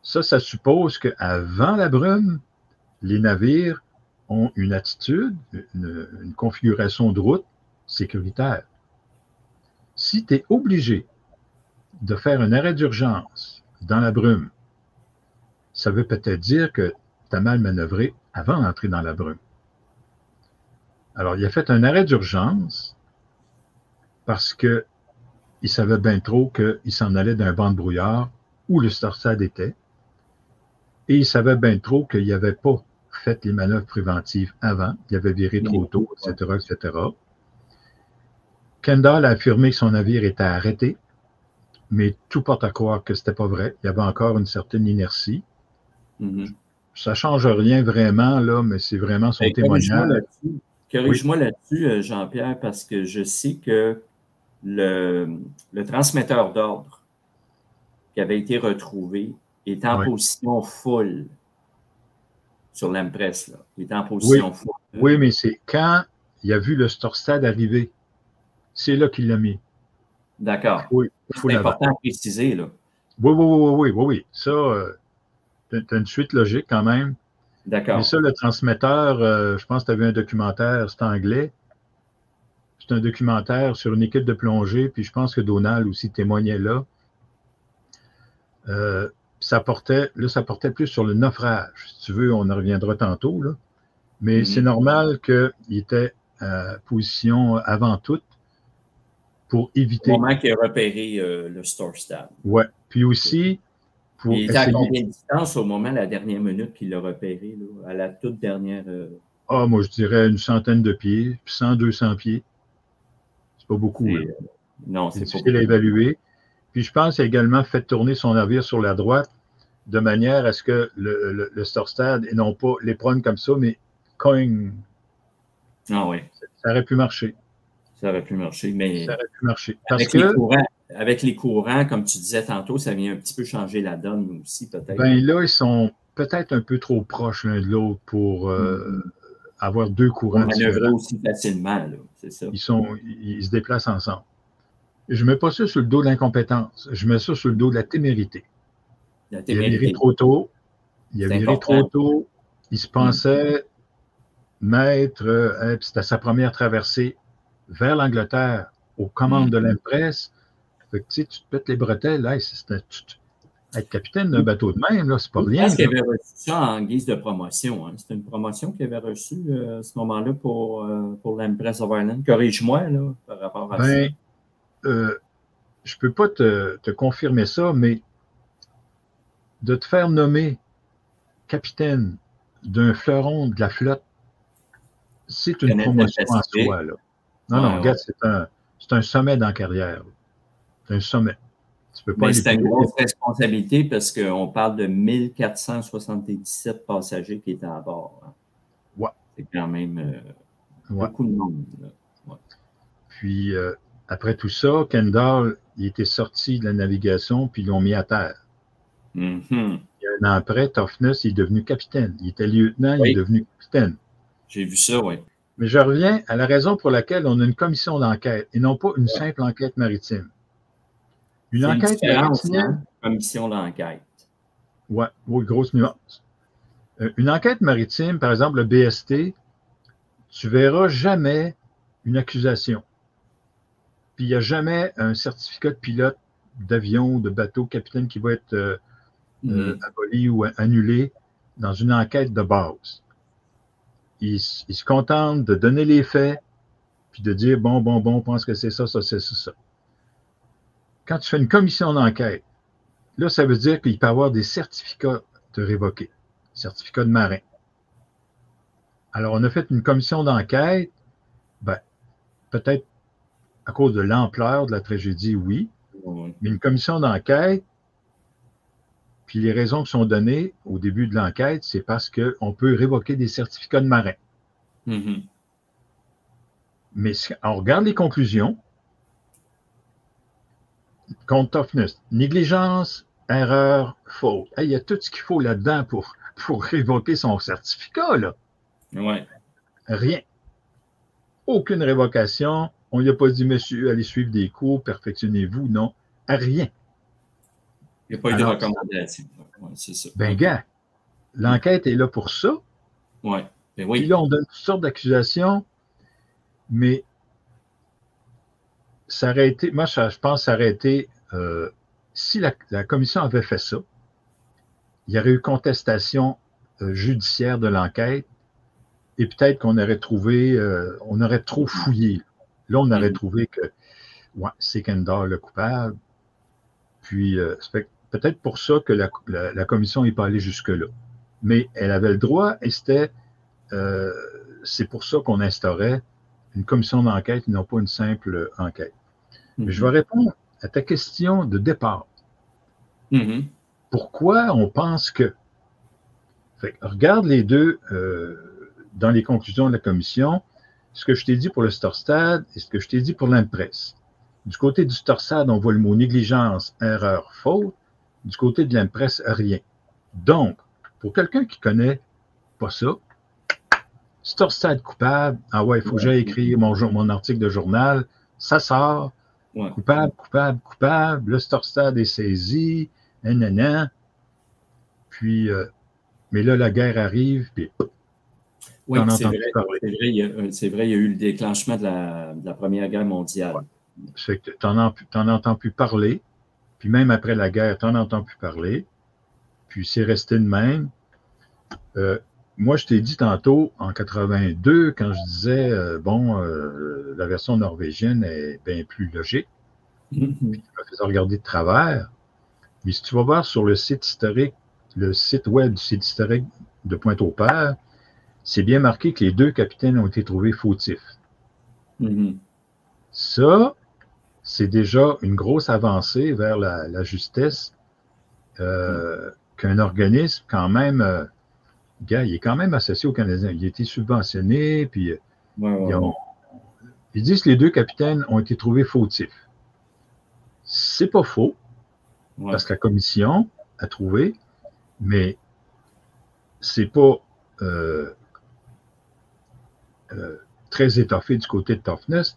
Ça suppose qu'avant la brume, les navires ont une attitude, une configuration de route sécuritaire. Si tu es obligé de faire un arrêt d'urgence dans la brume, ça veut peut-être dire que tu as mal manœuvré avant d'entrer dans la brume. Alors, il a fait un arrêt d'urgence parce qu'il savait bien trop qu'il s'en allait d'un banc de brouillard où le Storstad était, et il savait bien trop qu'il n'avait pas fait les manœuvres préventives avant, il avait viré trop tôt, etc., etc. Kendall a affirmé que son navire était arrêté, mais tout porte à croire que c'était pas vrai. Il y avait encore une certaine inertie. Ça change rien vraiment, là, mais c'est vraiment son témoignage. Corrige-moi là-dessus, Jean-Pierre, parce que je sais que le transmetteur d'ordre qui avait été retrouvé est en position full sur l'Empress, là. Il est en position full. Oui, mais c'est quand il a vu le Storstad arriver. C'est là qu'il l'a mis. D'accord. Oui, c'est important à préciser, là. Oui. Ça, t'as une suite logique quand même. D'accord. Mais ça, le transmetteur, je pense que tu avais un documentaire, c'est anglais. C'est un documentaire sur une équipe de plongée, puis je pense que Donald aussi témoignait là. Ça portait plus sur le naufrage. Si tu veux, on en reviendra tantôt, là. Mais c'est normal qu'il était en position avant tout pour éviter. Au moment qu'il a repéré le Storstad. Oui. Puis aussi, pour il était à combien de distance au moment, la dernière minute qu'il l'a repéré, là, à la toute dernière... moi, je dirais une centaine de pieds, 100, 200 pieds. C'est pas beaucoup. Non, c'est difficile à évaluer. Puis je pense qu'il a également fait tourner son navire sur la droite de manière à ce que le Storstad, et non pas les prendre comme ça, mais cogne. Ah oui. Ça aurait pu marcher. Ça aurait pu marcher, mais ça aurait pu marcher. Parce avec les courants, comme tu disais tantôt, ça vient un petit peu changer la donne aussi, peut-être. Ben là, ils sont peut-être un peu trop proches l'un de l'autre pour avoir deux courants différents. Aussi facilement, là, c'est ça. Ils se déplacent ensemble. Je ne mets pas ça sur le dos de l'incompétence. Je mets ça sur le dos de la témérité. Il a viré trop tôt. Il se pensait maître, c'était sa première traversée vers l'Angleterre aux commandes de l'Empress. Fait que, tu te pètes les bretelles. Là, être capitaine d'un bateau de même, là, c'est pas rien. Est-ce qu'il avait reçu ça en guise de promotion? Hein? C'était une promotion qu'il avait reçue à ce moment-là pour l'Empress of Ireland. Corrige-moi là, par rapport à ça. Je peux pas te confirmer ça, mais de te faire nommer capitaine d'un fleuron de la flotte, c'est une promotion en soi. Là. Non, regarde, c'est un sommet dans la carrière. C'est un sommet. Tu peux pas. Mais c'est une grosse responsabilité parce qu'on parle de 1477 passagers qui étaient à bord. Hein. Ouais. C'est quand même beaucoup de monde. Là. Ouais. Puis, après tout ça, Kendall, il était sorti de la navigation, puis ils l'ont mis à terre. Il y a un an après, Toughness, il est devenu capitaine. Il était lieutenant, il est devenu capitaine. J'ai vu ça, oui. Mais je reviens à la raison pour laquelle on a une commission d'enquête et non pas une simple enquête maritime. Une enquête maritime. Commission d'enquête. Oui, grosse nuance. Une enquête maritime, par exemple, le BST, tu verras jamais une accusation. Puis il n'y a jamais un certificat de pilote d'avion, de bateau, capitaine qui va être aboli ou annulé dans une enquête de base. Ils se contentent de donner les faits, puis de dire bon, on pense que c'est ça. Quand tu fais une commission d'enquête, là, ça veut dire qu'il peut y avoir des certificats de révoquer, certificats de marin. Alors, on a fait une commission d'enquête, peut-être à cause de l'ampleur de la tragédie, oui, mais une commission d'enquête, puis les raisons qui sont données au début de l'enquête, c'est parce qu'on peut révoquer des certificats de marin. Mais si on regarde les conclusions, compte Toughness, négligence, erreur, faute. Il y a tout ce qu'il faut là-dedans pour révoquer son certificat, là. Ouais. Rien. Aucune révocation. On lui a pas dit, monsieur, allez suivre des cours, perfectionnez-vous. Non, rien. Il n'y a pas eu de recommandation. Ouais, c'est ça. Ben, gars, l'enquête est là pour ça. Ouais. Ben oui. Puis là, on donne toutes sortes d'accusations, mais ça aurait été, moi, je pense que ça aurait été, si la commission avait fait ça, il y aurait eu contestation judiciaire de l'enquête et peut-être qu'on aurait trouvé, on aurait trop fouillé. Là, on aurait trouvé que c'est Kendall le coupable. Puis, c'est peut-être pour ça que la commission n'est pas allée jusque-là. Mais elle avait le droit et c'est pour ça qu'on instaurait une commission d'enquête et non pas une simple enquête. Mais je vais répondre à ta question de départ. Mm-hmm. Pourquoi on pense que? Fait que regarde les deux dans les conclusions de la commission, ce que je t'ai dit pour le Storstad et ce que je t'ai dit pour l'Impress. Du côté du Storstad, on voit le mot négligence, erreur, faute. Du côté de l'Impress, rien. Donc, pour quelqu'un qui connaît pas ça, Storstad coupable, ah ouais, il faut que j'aille écrire mon article de journal, ça sort, coupable, coupable, coupable, le Storstad est saisi, nanana. Puis, mais là, la guerre arrive, puis oui, c'est vrai, c'est vrai, il y a eu le déclenchement de la Première Guerre mondiale. Ouais. C'est que tu n'en entends plus parler, puis même après la guerre, tu n'en entends plus parler, puis c'est resté de même. Moi, je t'ai dit tantôt, en 82, quand je disais, la version norvégienne est bien plus logique, puis tu me faisais regarder de travers, mais si tu vas voir sur le site historique, le site web du site historique de Pointe-au-Père, c'est bien marqué que les 2 capitaines ont été trouvés fautifs. Mm-hmm. Ça, c'est déjà une grosse avancée vers la justesse qu'un organisme, quand même, gars, il est quand même associé aux Canadiens. Il a été subventionné, puis ils disent que les 2 capitaines ont été trouvés fautifs. C'est pas faux, parce que la commission a trouvé, mais c'est pas très étoffé du côté de Toughness.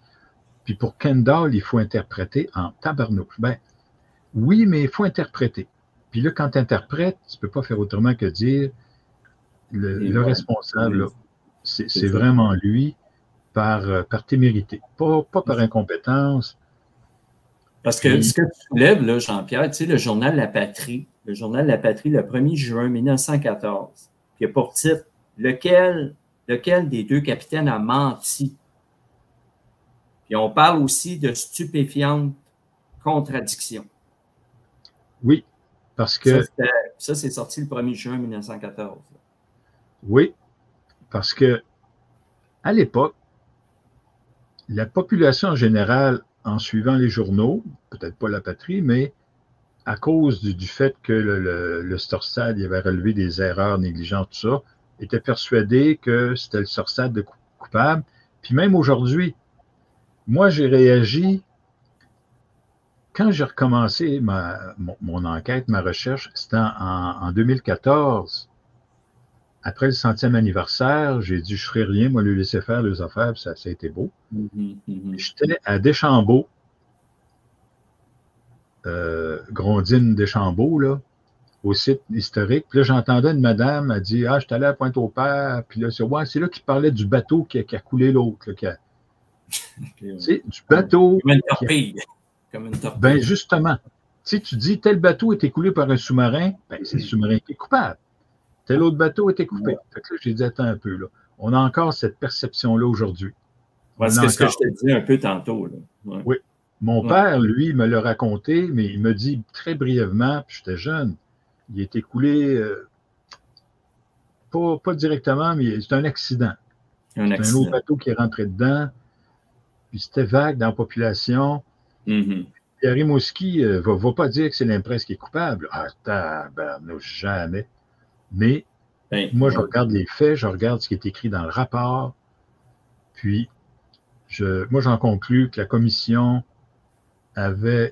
Puis pour Kendall, il faut interpréter en tabarnouche. Ben, oui, mais il faut interpréter. Puis là, quand tu interprètes, tu ne peux pas faire autrement que dire le responsable, là, c'est vraiment lui par témérité, pas par incompétence. Parce que ce que tu soulèves, là, Jean-Pierre, tu sais, le journal La Patrie, le 1er juin 1914, qui a pour titre « Lequel des 2 capitaines a menti ?» Puis on parle aussi de stupéfiantes contradictions. Oui, parce que... Ça, c'est sorti le 1er juin 1914. Oui, parce que à l'époque, la population en général, en suivant les journaux, peut-être pas La Patrie, mais à cause du fait que le Storstad avait relevé des erreurs négligentes, tout ça, était persuadé que c'était le Storstad de coupable. Puis même aujourd'hui, moi, j'ai réagi quand j'ai recommencé mon enquête, ma recherche, c'était en 2014. Après le 100e anniversaire, j'ai dit, je ferai rien, moi, lui laisser faire les affaires, puis ça a été beau. J'étais à Deschambault, Grondine Deschambault, là, au site historique. Puis là, j'entendais une madame, elle dit, ah, je suis allé à Pointe-au-Père, puis là, c'est là qu'il parlait du bateau qui a coulé l'autre. Tu sais, du bateau. Comme une torpille. Comme une torpille. Ben, justement, tu dis, tel bateau est écoulé par un sous-marin, ben, c'est le sous-marin qui est coupable. Tel autre bateau était coupé. Ouais. Fait que là, j'ai dit, attends un peu, là. On a encore cette perception-là aujourd'hui. Ouais, c'est ce que je te disais un peu tantôt, là. Ouais. Oui. Mon père, lui, me l'a raconté, mais il me dit très brièvement, puis j'étais jeune, il est écoulé, pas directement, mais c'est un accident. C'est un autre bateau qui est rentré dedans, puis c'était vague dans la population. Pierre Rimouski ne va pas dire que c'est l'Impress qui est coupable. Ah, tabarnouche, jamais. Mais moi, je regarde les faits, je regarde ce qui est écrit dans le rapport, puis moi, j'en conclus que la commission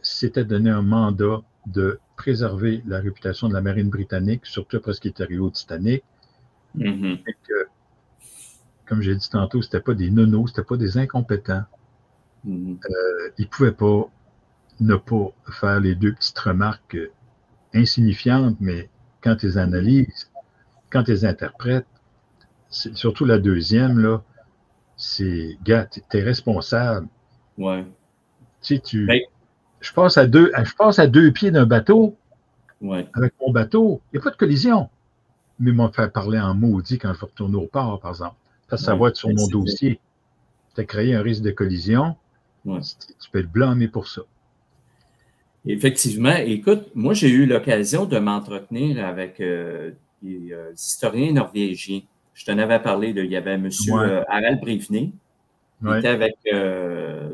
s'était donné un mandat de préserver la réputation de la marine britannique, surtout après ce qui est arrivé au Titanic. Et que, comme j'ai dit tantôt, c'était pas des nonos, c'était pas des incompétents. Ils pouvaient pas ne pas faire les 2 petites remarques insignifiantes, mais quand ils analysent, quand ils interprètent, surtout la deuxième, là, c'est, gars, t'es responsable. Ouais. Tu sais, je passe à 2 pieds d'un bateau. Ouais. Avec mon bateau, il n'y a pas de collision. Mais ils m'ont fait parler en maudit quand je vais retourner au port, par exemple. Parce que ça va être sur mon dossier. Tu as créé un risque de collision. Ouais. Tu peux être blâmé pour ça. Effectivement. Écoute, moi, j'ai eu l'occasion de m'entretenir avec des historiens norvégiens. Je t'en avais parlé. Il y avait M. Harald Brivné. Il était avec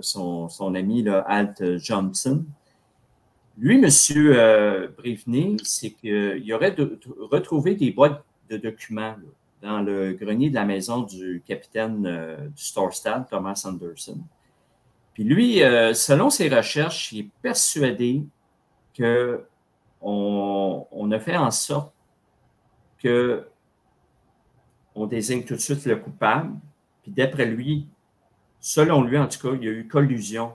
son ami là, Alt Johnson. Lui, M. Brivené, c'est qu'il aurait retrouvé des boîtes de documents là, dans le grenier de la maison du capitaine du Storstad, Thomas Anderson. Puis lui, selon ses recherches, il est persuadé qu'on a fait en sorte qu'on désigne tout de suite le coupable. Puis d'après lui, selon lui en tout cas, il y a eu collusion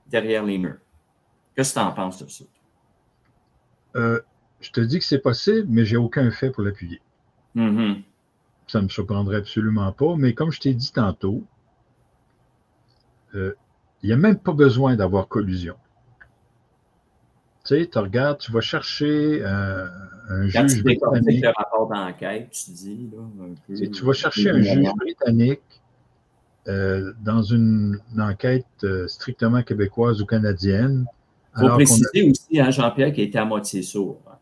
derrière les murs. Qu'est-ce que tu en penses de ça? Je te dis que c'est possible, mais j'ai aucun fait pour l'appuyer. Mm-hmm. Ça ne me surprendrait absolument pas, mais comme je t'ai dit tantôt, il n'y a même pas besoin d'avoir collusion. Tu sais, tu regardes, tu vas chercher un juge britannique. Le rapport d'enquête, tu dis, là, un peu, tu vas chercher un juge britannique dans une enquête strictement québécoise ou canadienne. Il faut préciser aussi, hein, Jean-Pierre, qui était à moitié sourd. Hein.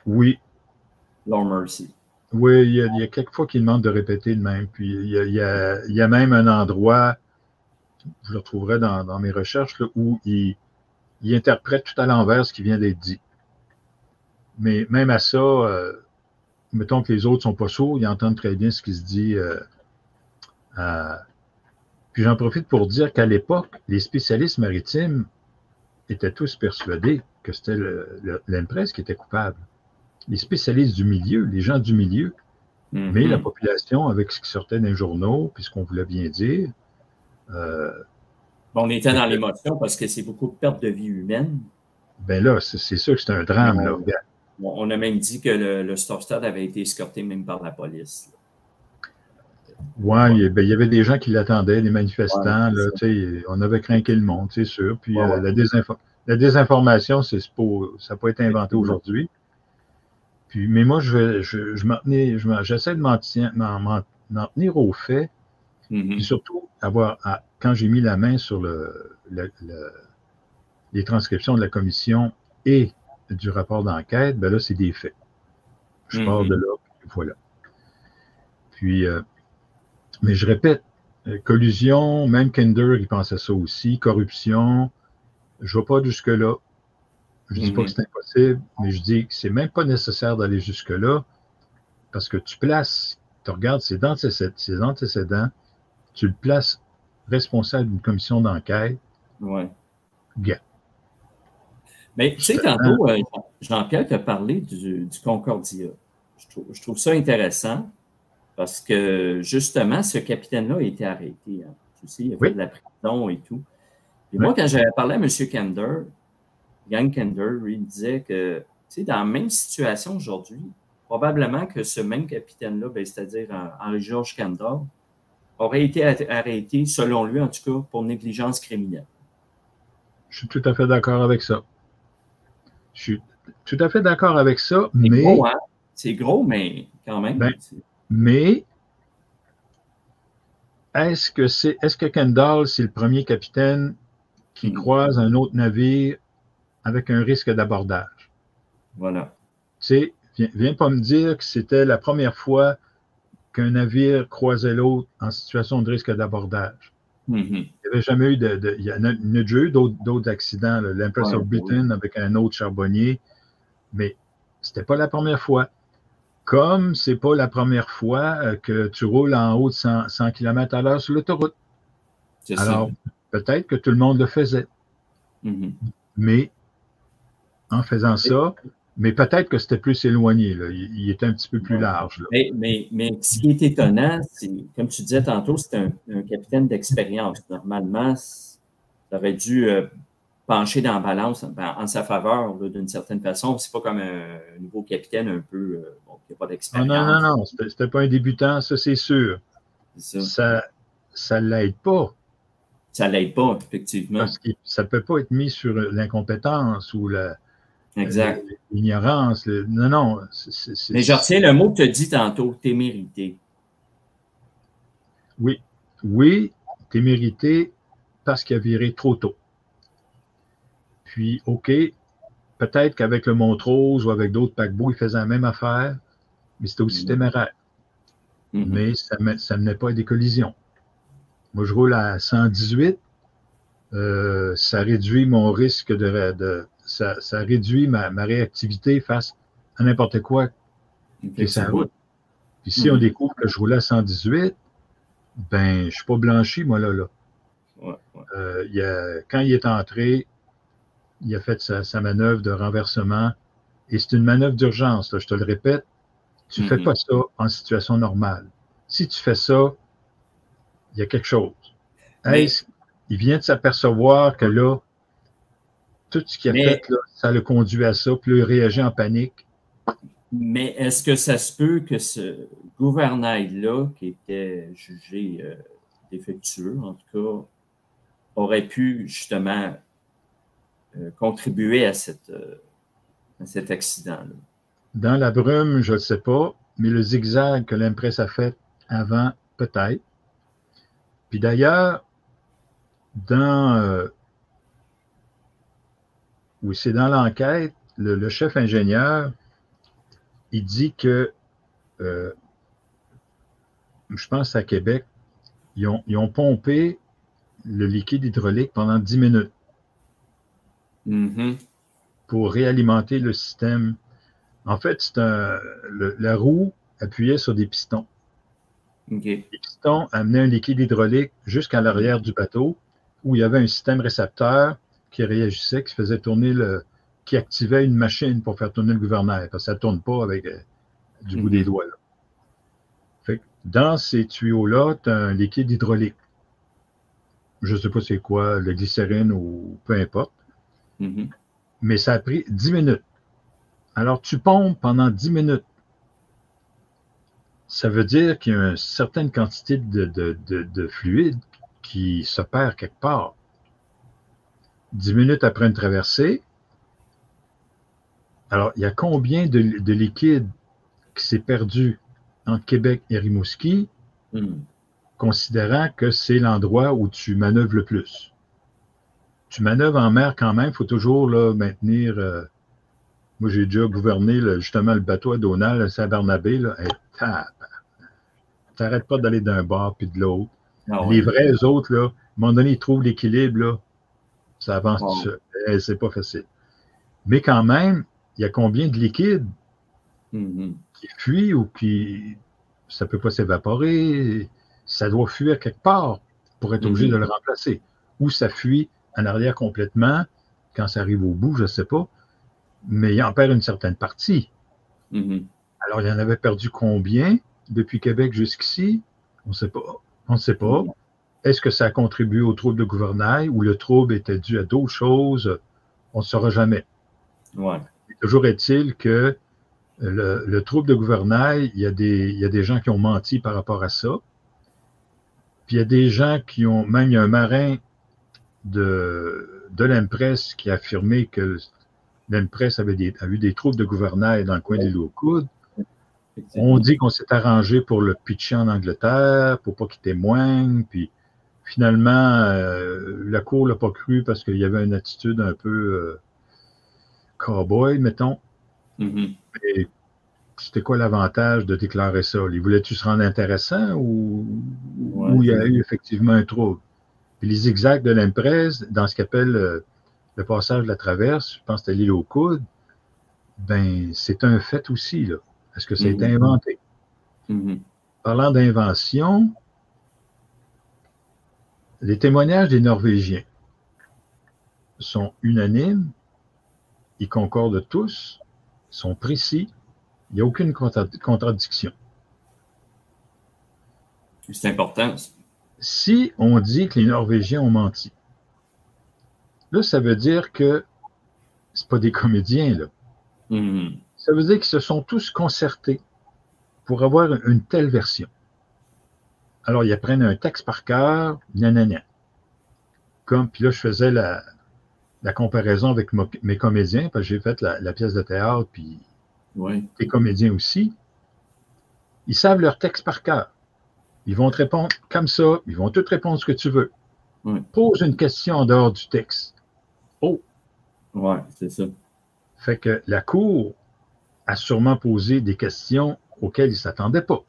Oui. Lord Mercy. Oui, il y a quelques fois qu'il demande de répéter le même. Puis il y a même un endroit, je le retrouverai dans mes recherches, là, où il interprète tout à l'envers ce qui vient d'être dit. Mais même à ça, mettons que les autres ne sont pas sourds, ils entendent très bien ce qui se dit. Puis j'en profite pour dire qu'à l'époque, les spécialistes maritimes étaient tous persuadés que c'était l'Empress qui était coupable. Les spécialistes du milieu, les gens du milieu, mais la population, avec ce qui sortait dans les journaux, puis ce qu'on voulait bien dire. On était dans l'émotion parce que c'est beaucoup de pertes de vie humaine. Ben là, c'est sûr que c'est un drame. Là. On a même dit que le Storstad avait été escorté même par la police. Là. Oui, il y avait des gens qui l'attendaient, des manifestants. Là, on avait craqué le monde, c'est sûr. Puis la désinformation, ça n'a pas été inventé aujourd'hui. Puis, mais moi, j'essaie de m'en tenir aux faits. Puis surtout, quand j'ai mis la main sur les transcriptions de la commission et du rapport d'enquête, ben là, c'est des faits. Je pars de là, voilà. Puis, mais je répète, collusion, même Kinder, il pensait ça aussi, corruption, je ne vais pas jusque-là. Je ne dis pas que c'est impossible, mais je dis que c'est même pas nécessaire d'aller jusque-là, parce que tu regardes ses antécédents, tu le places responsable d'une commission d'enquête. Oui. Gars. Mais tu sais, tantôt, Jean-Pierre t'a parlé du Concordia. Je trouve ça intéressant. Parce que, justement, ce capitaine-là a été arrêté. Hein. Tu sais, il a fait de la prison et tout. Et moi, quand j'avais parlé à M. Kinder, Gang Kinder, lui, il disait que, tu sais, dans la même situation aujourd'hui, probablement que ce même capitaine-là, c'est-à-dire Henri-Georges Kinder, aurait été arrêté, selon lui, en tout cas, pour négligence criminelle. Je suis tout à fait d'accord avec ça. Je suis tout à fait d'accord avec ça, mais... Gros, hein? C'est gros, mais quand même... Mais est-ce que Kendall, c'est le premier capitaine qui croise un autre navire avec un risque d'abordage? Voilà. Tu sais, viens pas me dire que c'était la première qu'un navire croisait l'autre en situation de risque d'abordage. Il n'y avait jamais eu il y en a déjà eu d'autres accidents, l'Empress of Britain avec un autre charbonnier, mais c'était pas la première fois. Comme c'est pas la première fois que tu roules en haut de 100 km/h sur l'autoroute. Alors, peut-être que tout le monde le faisait. Mais, en faisant ça, mais peut-être que c'était plus éloigné. Là. Il était un petit peu plus large. Là. Mais ce qui est étonnant, c'est, comme tu disais tantôt, c'est un capitaine d'expérience. Normalement, ça aurait dû pencher dans la balance en sa faveur, d'une certaine façon. C'est pas comme un nouveau capitaine un peu qui n'a pas d'expérience. Non. C'était pas un débutant, ça, c'est sûr. Ça l'aide pas. Ça l'aide pas, effectivement. Parce que ça peut pas être mis sur l'incompétence ou l'ignorance. Non. Mais je retiens le mot que tu as dit tantôt, témérité. Oui, témérité parce qu'il a viré trop tôt. Puis, OK, peut-être qu'avec le Montrose ou avec d'autres paquebots, il faisait la même affaire, mais c'était aussi téméraire. Mais ça ne menait pas à des collisions. Moi, je roule à 118, Ça réduit mon risque ça réduit ma réactivité face à n'importe quoi qui est sur la route. Puis si on découvre que je roulais à 118, ben, je ne suis pas blanchi, moi, là. Ouais. Quand il est entré, il a fait sa manœuvre de renversement. Et c'est une manœuvre d'urgence, je te le répète. Tu ne fais pas ça en situation normale. Si tu fais ça, il y a quelque chose. Il vient de s'apercevoir que là, tout ce qu'il a fait, là, ça le conduit à ça, puis là, il réagit en panique. Mais est-ce que ça se peut que ce gouvernail-là, qui était jugé défectueux, en tout cas, aurait pu justement contribuer à cet accident-là? Dans la brume, je ne sais pas, mais le zigzag que l'Impress a avant, peut-être. Puis d'ailleurs, c'est dans l'enquête, le chef ingénieur, il dit que, je pense à Québec, ils ont pompé le liquide hydraulique pendant 10 minutes pour réalimenter le système. En fait, la roue appuyait sur des pistons. Les pistons amenaient un liquide hydraulique jusqu'à l'arrière du bateau où il y avait un système récepteur qui réagissait, qui faisait tourner qui activait une machine pour faire tourner le gouvernail, parce que ça ne tourne pas avec du bout des doigts. Là. Fait que dans ces tuyaux-là, tu as un liquide hydraulique. Je ne sais pas c'est quoi, le glycérine ou peu importe. Mais ça a pris 10 minutes. Alors, tu pompes pendant 10 minutes. Ça veut dire qu'il y a une certaine quantité de fluide qui se perd quelque part. 10 minutes après une traversée. Alors, il y a combien de liquide qui s'est perdu entre Québec et Rimouski, considérant que c'est l'endroit où tu manœuvres le plus. Tu manœuvres en mer quand même, il faut toujours là, maintenir... moi, j'ai déjà gouverné justement le bateau à Donald, à Saint-Barnabé, tu n'arrêtes pas d'aller d'un bord puis de l'autre. Les vrais autres, là, à un moment donné, ils trouvent l'équilibre, là, ça avance tout seul. C'est pas facile. Mais quand même, il y a combien de liquide qui fuit ou qui... Ça ne peut pas s'évaporer, ça doit fuir quelque part pour être obligé de le remplacer. Ou ça fuit en arrière complètement, quand ça arrive au bout, je ne sais pas, mais il en perd une certaine partie. Alors, il en avait perdu combien depuis Québec jusqu'ici? On ne sait pas. On ne sait pas. Est-ce que ça a contribué au trouble de gouvernail ou le trouble était dû à d'autres choses? On ne saura jamais. Toujours est-il que le trouble de gouvernail, il y a des gens qui ont menti par rapport à ça. Puis il y a des gens qui ont... Même il y a un marin de l'Impress qui a affirmé que l'Impress a eu des troubles de gouvernail dans le coin des Loups-Coudes. On dit qu'on s'est arrangé pour le pitcher en Angleterre, pour pas qu'il témoigne, puis finalement, la Cour l'a pas cru parce qu'il y avait une attitude un peu cow-boy, mettons. Et c'était quoi l'avantage de déclarer ça? Il voulait-tu se rendre intéressant ou il y a eu effectivement un trouble? Puis les zigzags de l'Impress, dans ce qu'appelle le passage de la traverse, je pense que c'était l'île aux Coudes, ben c'est un fait aussi, là. Est-ce que ça a été inventé? Parlant d'invention, les témoignages des Norvégiens sont unanimes, ils concordent tous, sont précis, il n'y a aucune contradiction. C'est important. Si on dit que les Norvégiens ont menti, là, ça veut dire que ce pas des comédiens, là. Ça veut dire qu'ils se sont tous concertés pour avoir une telle version. Alors, ils apprennent un texte par cœur, nanana. Puis là, je faisais la comparaison avec mes comédiens, parce que j'ai fait la pièce de théâtre, puis les comédiens aussi. Ils savent leur texte par cœur. Ils vont te répondre comme ça, ils vont tout répondre ce que tu veux. Pose une question en dehors du texte. C'est ça. Fait que la Cour a sûrement posé des questions auxquelles ils ne s'attendaient pas.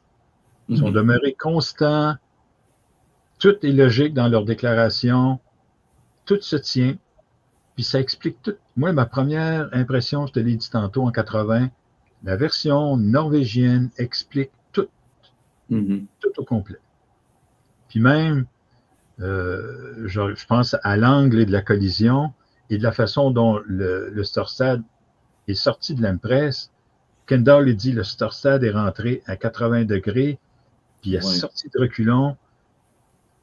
Ils sont demeurés constants. Tout est logique dans leur déclaration. tout se tient, puis ça explique tout. Moi, ma première impression, je te l'ai dit tantôt, en 80, la version norvégienne explique tout, tout au complet. Puis même, je pense à l'angle de la collision et de la façon dont le Storstad est sorti de l'Empress. Kendall lui dit le Storstad est rentré à 80 degrés, puis il a sorti de reculons.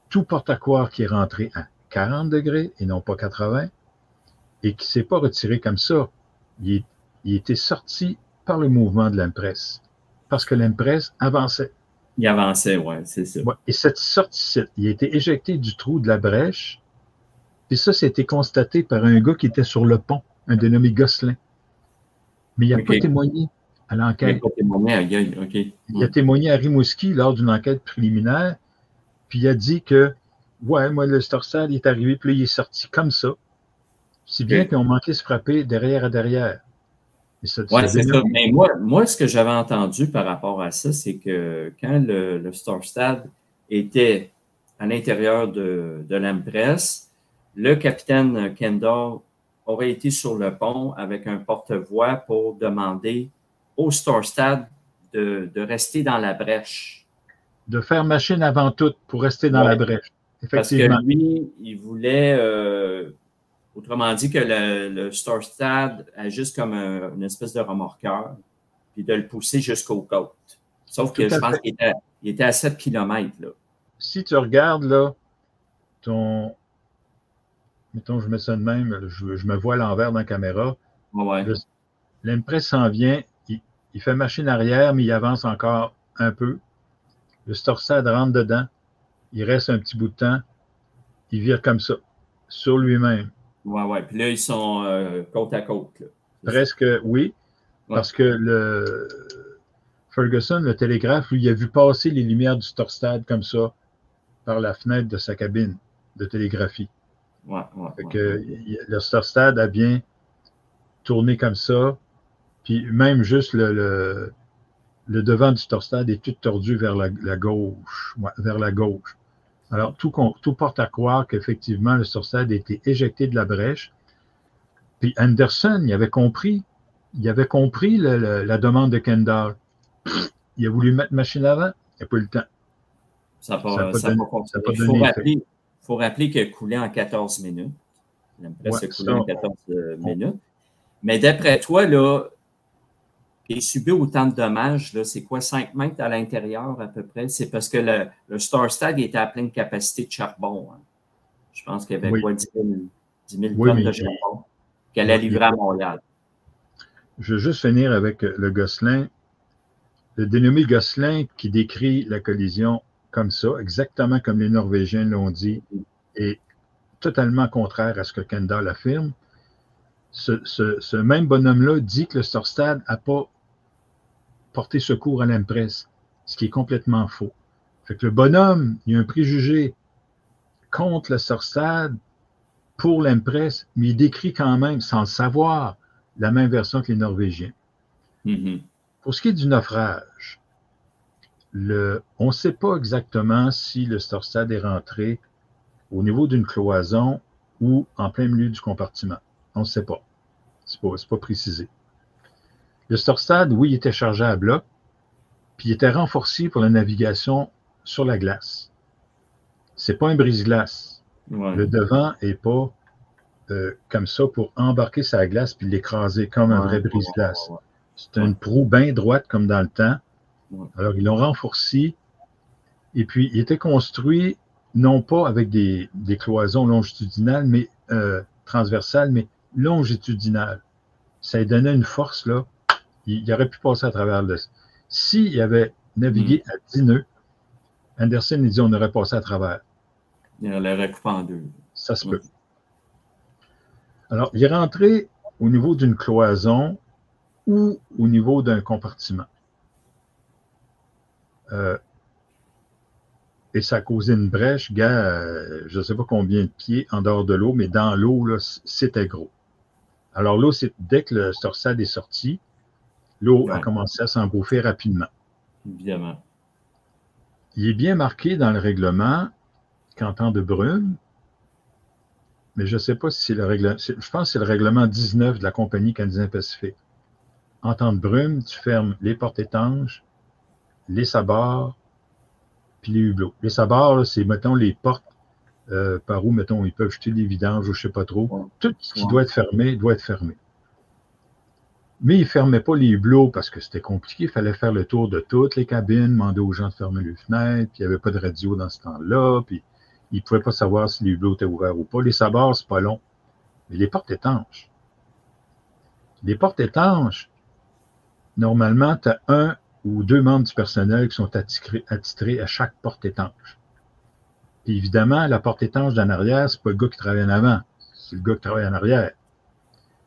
Tout porte à croire qu'il est rentré à 40 degrés et non pas 80, et qu'il ne s'est pas retiré comme ça. Il était sorti par le mouvement de l'Empress, parce que l'Empress avançait. Il avançait, oui, c'est ça. Ouais, et cette sortie, il a été éjecté du trou de la brèche, puis ça, c'était constaté par un gars qui était sur le pont, un dénommé Gosselin. Mais il n'a pas témoigné à l'enquête. Il n'a pas témoigné à Gueule, OK. Il a témoigné à Rimouski lors d'une enquête préliminaire, puis il a dit que, ouais, moi, le Storstad est arrivé, puis là, il est sorti comme ça. Si bien qu'ils ont manqué de se frapper derrière à derrière. Oui, c'est ça. Mais moi, ce que j'avais entendu par rapport à ça, c'est que quand le Storstad était à l'intérieur de l'Empress, le capitaine Kendall aurait été sur le pont avec un porte-voix pour demander au Storstad de rester dans la brèche. De faire machine avant tout pour rester dans la brèche. Effectivement. Parce que lui, il voulait, autrement dit, que le Storstad agisse comme une espèce de remorqueur, puis de le pousser jusqu'aux côtes. Sauf que je pense qu'il était à 7 km. Là. Si tu regardes, là, mettons, je mets ça de même, je me vois à l'envers dans la caméra. Ouais. L'Empress s'en vient, il fait machine arrière, mais il avance encore un peu. Le Storstad rentre dedans, il reste un petit bout de temps, il vire comme ça, sur lui-même. Oui. Puis là, ils sont côte à côte. Là. Presque, oui, parce que Ferguson, le télégraphe, lui, il a vu passer les lumières du Storstad comme ça, par la fenêtre de sa cabine de télégraphie. Le Storstad a bien tourné comme ça, puis même juste le devant du Storstad est tout tordu vers la gauche, vers la gauche. Alors, tout porte à croire qu'effectivement, le Storstad a été éjecté de la brèche. Puis Anderson, il avait compris la demande de Kendall. Il a voulu mettre machine avant, il n'a pas eu le temps. Ça n'a pas donné. Il faut rappeler qu'il a coulé en 14 minutes. L'Empress a coulé en 14 minutes. Mais d'après toi, là, il subit autant de dommages, là, c'est quoi, 5 mètres à l'intérieur à peu près? C'est parce que le Storstad était à pleine capacité de charbon. Hein. Je pense qu'il y avait quoi, 10 000 tonnes de charbon qu'elle a livré à Montréal. Je veux juste finir avec le Gosselin. Le dénommé Gosselin qui décrit la collision comme ça, exactement comme les Norvégiens l'ont dit, est totalement contraire à ce que Kendall affirme. Ce même bonhomme-là dit que le Storstad n'a pas porté secours à l'Empress, ce qui est complètement faux. Fait que le bonhomme, il y a un préjugé contre le Storstad pour l'Empress, mais il décrit quand même, sans le savoir, la même version que les Norvégiens. Pour ce qui est du naufrage, on ne sait pas exactement si le Storstad est rentré au niveau d'une cloison ou en plein milieu du compartiment. On ne sait pas. C'est pas précisé. Le Storstad, oui, il était chargé à bloc, puis il était renforcé pour la navigation sur la glace. C'est pas un brise-glace. Le devant n'est pas comme ça pour embarquer sa glace puis l'écraser comme un vrai brise-glace. C'est une proue bien droite comme dans le temps. Alors, ils l'ont renforcé. Et puis, il était construit non pas avec des cloisons longitudinales, mais transversales, mais longitudinales. Ça lui donnait une force, là. Il aurait pu passer à travers le... S'il avait navigué à 10 nœuds, Anderson, il dit on aurait passé à travers. Il l'aurait coupé en deux. Ça se peut. Alors, il est rentré au niveau d'une cloison ou au niveau d'un compartiment. Et ça a causé une brèche, je ne sais pas combien de pieds en dehors de l'eau, mais dans l'eau, là, c'était gros. Alors l'eau, dès que le Storstad est sorti, l'eau a commencé à s'engouffrer rapidement. Évidemment. Il est bien marqué dans le règlement qu'en temps de brume, mais je ne sais pas si c'est le règlement. Je pense que c'est le règlement 19 de la compagnie Canadien-Pacifique. En temps de brume, tu fermes les portes étanches, les sabords, puis les hublots. Les sabords, c'est, mettons, les portes par où, mettons, ils peuvent jeter des vidanges ou je ne sais pas trop. Ouais. Tout ce qui doit être fermé, doit être fermé. Mais ils ne fermaient pas les hublots parce que c'était compliqué. Il fallait faire le tour de toutes les cabines, demander aux gens de fermer les fenêtres, puis il n'y avait pas de radio dans ce temps-là, puis ils ne pouvaient pas savoir si les hublots étaient ouverts ou pas. Les sabords, c'est pas long. Mais les portes étanches. Les portes étanches, normalement, tu as 1 ou 2 membres du personnel qui sont attitrés à chaque porte étanche. Puis évidemment, la porte étanche d'en arrière, c'est pas le gars qui travaille en avant, c'est le gars qui travaille en arrière.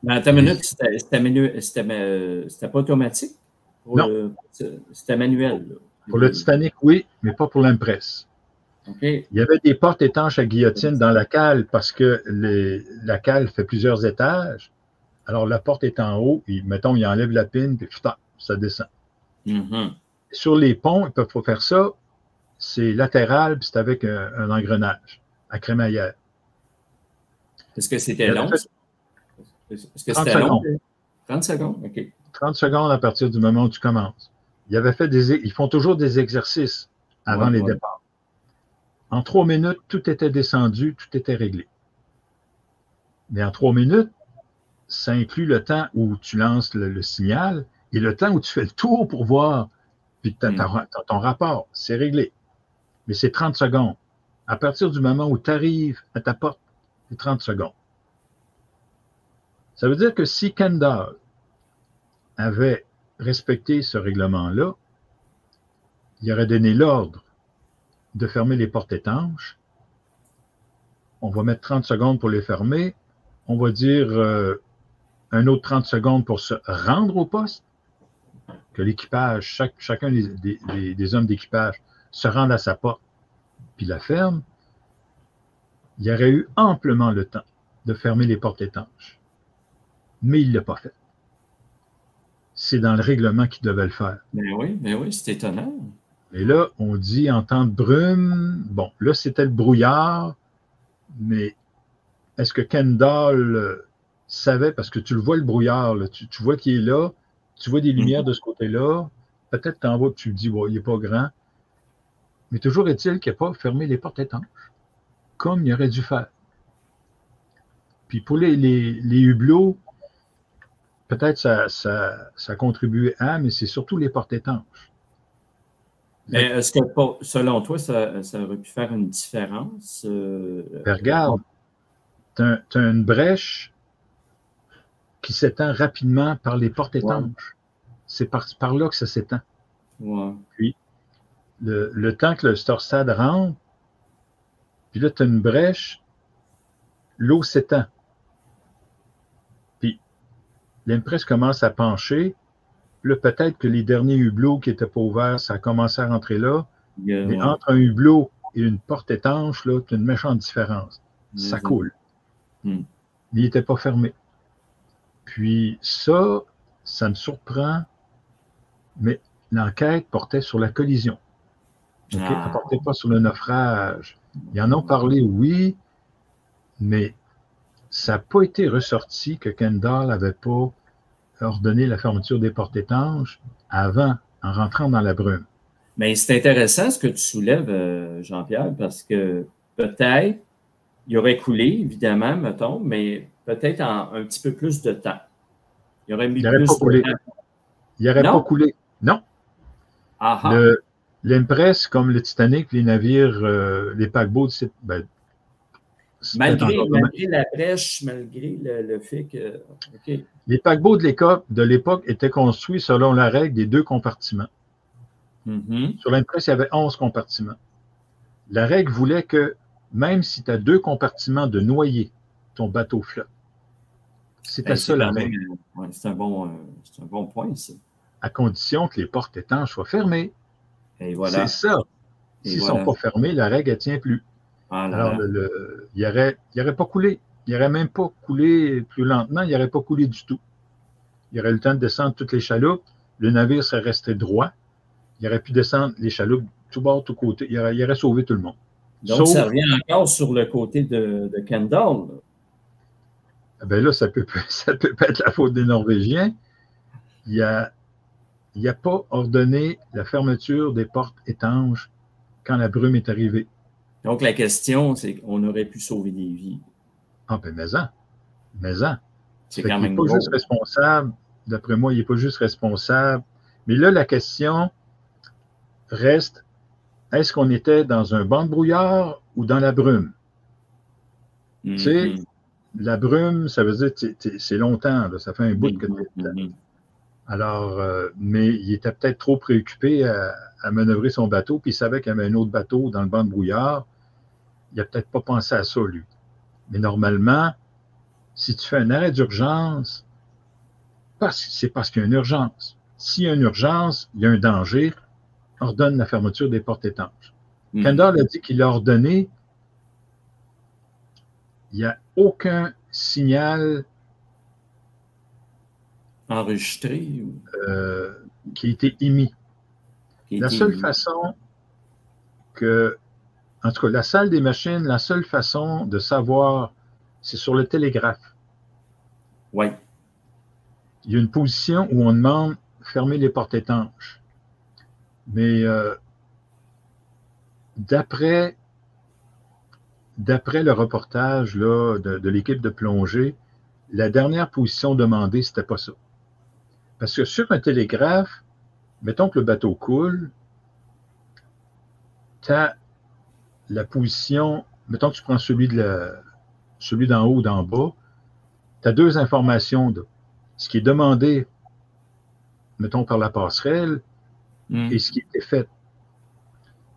Mais à ta minute, c'était pas automatique? Non. C'était manuel. Là. Pour le Titanic, oui, mais pas pour l'Empress. Okay. Il y avait des portes étanches à guillotine dans la cale parce que la cale fait plusieurs étages. Alors, la porte est en haut, et mettons, il enlève la pine, puis putain, ça descend. Sur les ponts, ils ne peuvent pas faire ça. C'est latéral, puis c'est avec un engrenage à crémaillère. Est-ce que c'était long? Est-ce que 30 c'était long? secondes. 30 secondes, OK. 30 secondes à partir du moment où tu commences. Ils font toujours des exercices avant les départs. En 3 minutes, tout était descendu, tout était réglé. Mais en 3 minutes, ça inclut le temps où tu lances le signal et le temps où tu fais le tour pour voir, puis tu as ton rapport, c'est réglé. Mais c'est 30 secondes. À partir du moment où tu arrives à ta porte, c'est 30 secondes. Ça veut dire que si Kendall avait respecté ce règlement-là, il aurait donné l'ordre de fermer les portes étanches. On va mettre 30 secondes pour les fermer. On va dire un autre 30 secondes pour se rendre au poste, que l'équipage, chacun des hommes d'équipage se rende à sa porte, puis la ferme. Il y aurait eu amplement le temps de fermer les portes étanches. Mais il ne l'a pas fait. C'est dans le règlement qu'il devait le faire. Mais oui, c'est étonnant. Et là, on dit en temps de brume, bon, là, c'était le brouillard, mais est-ce que Kendall savait, parce que tu le vois le brouillard, là, tu vois qu'il est là, tu vois des lumières de ce côté-là, peut-être qu'en bas, tu te dis, bon, il n'est pas grand, mais toujours est-il qu'il n'a pas fermé les portes étanches, comme il aurait dû faire. Puis pour les hublots, peut-être ça contribuait à, mais c'est surtout les portes étanches. Mais est-ce que, selon toi, ça aurait pu faire une différence? Regarde, tu as une brèche qui s'étend rapidement par les portes étanches. C'est par là que ça s'étend. Puis, le temps que le Storsad rentre, puis là, tu as une brèche, l'eau s'étend. Puis, l'Empress commence à pencher. Là, peut-être que les derniers hublots qui n'étaient pas ouverts, ça a commencé à rentrer là. Mais entre un hublot et une porte étanche, là, tu as une méchante différence. Ça coule. Mais il n'était pas fermé. Puis ça me surprend, mais l'enquête portait sur la collision. Elle ne portait pas sur le naufrage. Ils en ont parlé, oui, mais ça n'a pas été ressorti que Kendall n'avait pas ordonné la fermeture des portes étanches avant, en rentrant dans la brume. Mais c'est intéressant ce que tu soulèves, Jean-Pierre, parce que peut-être il aurait coulé, évidemment, mettons, mais peut-être en un petit peu plus de temps. Il aurait mis plus de temps. Il n'aurait pas coulé. Non. L'Empress, comme le Titanic, les navires, les paquebots, malgré la brèche, malgré le fait que... Okay. Les paquebots de l'époque étaient construits selon la règle des 2 compartiments. Sur l'Empress, il y avait 11 compartiments. La règle voulait que même si tu as 2 compartiments de noyer, ton bateau flotte. C'était ça la règle. C'est un bon point, ça. À condition que les portes étanches soient fermées. Et voilà. C'est ça. S'ils ne sont pas fermés, la règle ne tient plus. Alors, il n'aurait pas coulé. Il n'aurait même pas coulé plus lentement. Il n'aurait pas coulé du tout. Il aurait eu le temps de descendre toutes les chaloupes. Le navire serait resté droit. Il aurait pu descendre les chaloupes tout bord, tout côté. Il aurait sauvé tout le monde. Donc, ça revient encore sur le côté de Kendall. Ben là, ça peut pas être la faute des Norvégiens. Il n'a pas ordonné la fermeture des portes étanches quand la brume est arrivée. Donc, la question, c'est qu'on aurait pu sauver des vies. Ah, ben, mais-en. C'est quand même pas gros. juste responsable. D'après moi, il n'est pas juste responsable. Mais là, la question reste, est-ce qu'on était dans un banc de brouillard ou dans la brume? Tu sais, la brume, ça veut dire c'est longtemps, là, ça fait un bout que tu es là. Alors, mais il était peut-être trop préoccupé à manœuvrer son bateau, puis il savait qu'il y avait un autre bateau dans le banc de brouillard. Il n'a peut-être pas pensé à ça, lui. Mais normalement, si tu fais un arrêt d'urgence, c'est parce qu'il y a une urgence. S'il y a une urgence, il y a un danger, ordonne la fermeture des portes étanches. Kendall a dit qu'il l'a ordonné. Il n'y a aucun signal enregistré qui a été émis. La seule façon que, en tout cas, la salle des machines, la seule façon de savoir, c'est sur le télégraphe. Oui. Il y a une position où on demande fermer les portes étanches. Mais d'après le reportage là, de l'équipe de plongée, la dernière position demandée, c'était pas ça. Parce que sur un télégraphe, mettons que le bateau coule, tu as la position, mettons que tu prends celui d'en haut ou d'en bas, tu as deux informations. Là. Ce qui est demandé, mettons, par la passerelle, et ce qui était fait.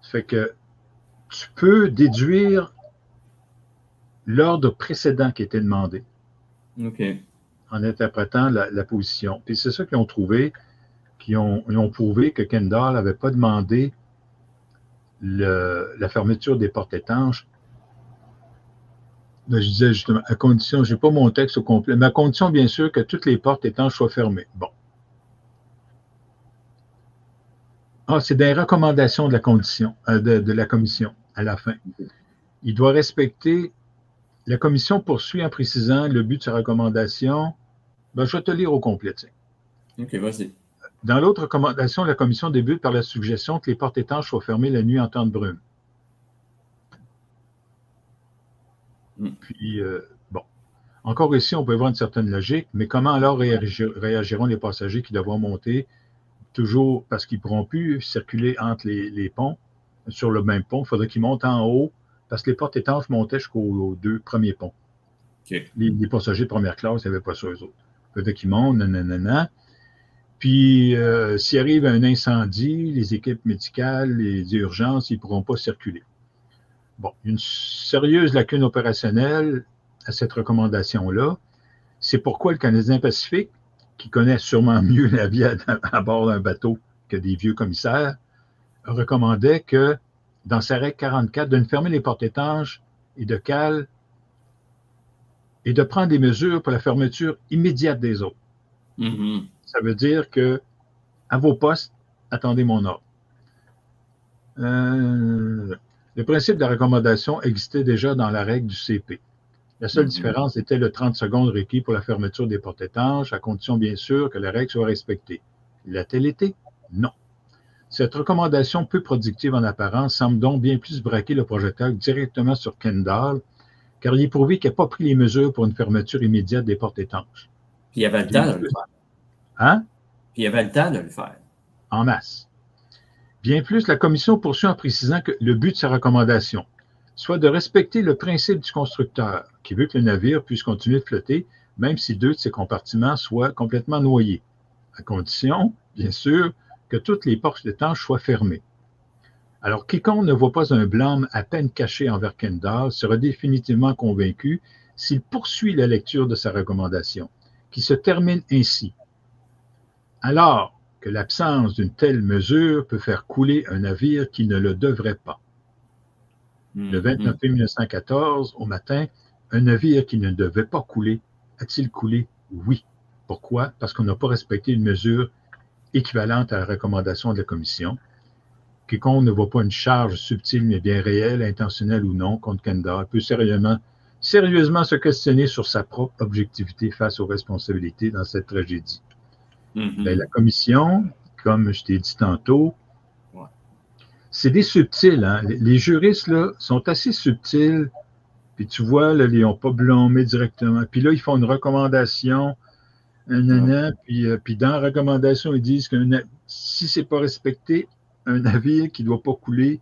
Ça fait que tu peux déduire l'ordre précédent qui était demandé. OK. En interprétant la position. Puis c'est ça qu'ils ont trouvé, ils ont prouvé que Kendall n'avait pas demandé la fermeture des portes étanches. Là, je disais justement, à condition, je n'ai pas mon texte au complet, mais à condition, bien sûr, que toutes les portes étanches soient fermées. Bon. Ah, c'est des recommandations de la commission à la fin. Il doit respecter. La commission poursuit en précisant le but de sa recommandation. Ben, je vais te lire au complet. Tiens. OK, vas-y. Dans l'autre recommandation, la commission débute par la suggestion que les portes étanches soient fermées la nuit en temps de brume. Puis, bon. Encore ici, on peut voir une certaine logique, mais comment alors réagiront les passagers qui devront monter toujours parce qu'ils ne pourront plus circuler entre les ponts, sur le même pont. Il faudrait qu'ils montent en haut parce que les portes étanches montaient jusqu'aux deux premiers ponts. Okay. Les passagers de première classe, il n'y avait pas ça, eux autres. Il faudrait qu'ils montent, nanana. Puis, s'il arrive un incendie, les équipes médicales, les urgences, ils ne pourront pas circuler. Bon, une sérieuse lacune opérationnelle à cette recommandation-là. C'est pourquoi le Canadien Pacifique, qui connaît sûrement mieux la vie à bord d'un bateau que des vieux commissaires, recommandait que, dans sa règle 44, de ne fermer les portes étanches et de cales et de prendre des mesures pour la fermeture immédiate des autres. Mm-hmm. Ça veut dire que, à vos postes, attendez mon ordre. Le principe de la recommandation existait déjà dans la règle du CP. La seule différence était le 30 secondes requis pour la fermeture des portes étanches, à condition bien sûr que la règle soit respectée. L'a-t-elle été? Non. Cette recommandation peu productive en apparence semble donc bien plus braquer le projectile directement sur Kendall, car il est prouvé qu'il n'a pas pris les mesures pour une fermeture immédiate des portes étanches. Puis il y avait le temps de le faire. Hein? Puis il y avait le temps de le faire. En masse. Bien plus, la commission poursuit en précisant que le but de sa recommandation soit de respecter le principe du constructeur, qui veut que le navire puisse continuer de flotter, même si deux de ses compartiments soient complètement noyés, à condition, bien sûr, que toutes les portes étanches soient fermées. Alors, quiconque ne voit pas un blâme à peine caché envers Kendall sera définitivement convaincu s'il poursuit la lecture de sa recommandation, qui se termine ainsi. Alors que l'absence d'une telle mesure peut faire couler un navire qui ne le devrait pas. Le 29 mai 1914, au matin, un navire qui ne devait pas couler, a-t-il coulé? Oui. Pourquoi? Parce qu'on n'a pas respecté une mesure équivalente à la recommandation de la commission. Quiconque ne voit pas une charge subtile mais bien réelle, intentionnelle ou non, contre Kendall, peut sérieusement sérieusement se questionner sur sa propre objectivité face aux responsabilités dans cette tragédie. Ben, la commission, comme je t'ai dit tantôt, c'est des subtils. Hein? Les juristes là, sont assez subtils. Puis tu vois, là, ils n'ont pas blâmé directement. Puis là, ils font une recommandation, puis dans la recommandation, ils disent que si c'est pas respecté, un navire qui ne doit pas couler.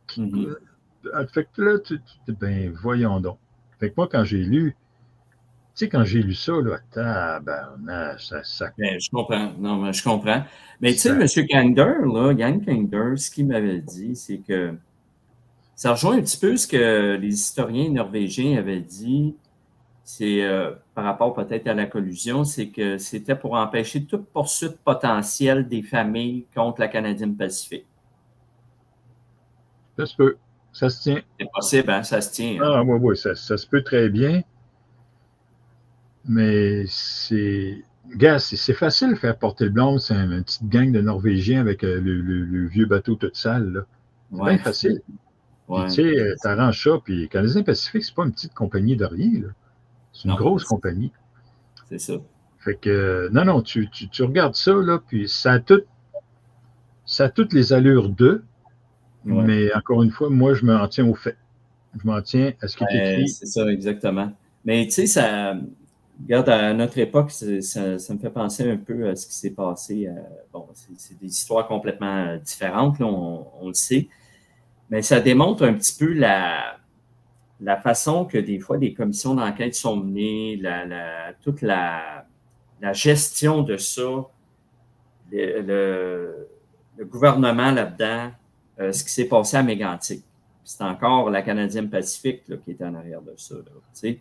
Fait que là, ben, voyons donc. Fait que moi, quand j'ai lu ça, là, Ben, je comprends. Non, mais je comprends. Mais tu sais, M. Kander, là, Jan Kander, ce qu'il m'avait dit, c'est que ça rejoint un petit peu ce que les historiens norvégiens avaient dit, c'est par rapport peut-être à la collusion, c'est que c'était pour empêcher toute poursuite potentielle des familles contre la Canadienne Pacifique. Ça se peut. Ça se tient. C'est possible, hein? Ça se tient. Ah, oui, ça se peut très bien. Mais c'est facile de faire porter le blanc. C'est une petite gang de Norvégiens avec le vieux bateau tout sale. Là. C'est bien facile. Puis, tu sais, t'arranges ça. Puis, Canadien Pacifique, c'est pas une petite compagnie de rien. Là. C'est une grosse compagnie. C'est ça. Fait que, non, tu regardes ça, là, puis ça a toutes les allures d'eux. Mais encore une fois, moi, je m'en tiens aux faits. Je m'en tiens à ce qui est écrit. C'est ça, exactement. Mais tu sais, regarde, à notre époque, ça me fait penser un peu à ce qui s'est passé. Bon, c'est des histoires complètement différentes, là, on le sait. Mais ça démontre un petit peu la façon que des fois des commissions d'enquête sont menées, toute la gestion de ça, le gouvernement là-dedans, ce qui s'est passé à Mégantic. C'est encore la Canadienne Pacifique là, qui était en arrière de ça. Là, puis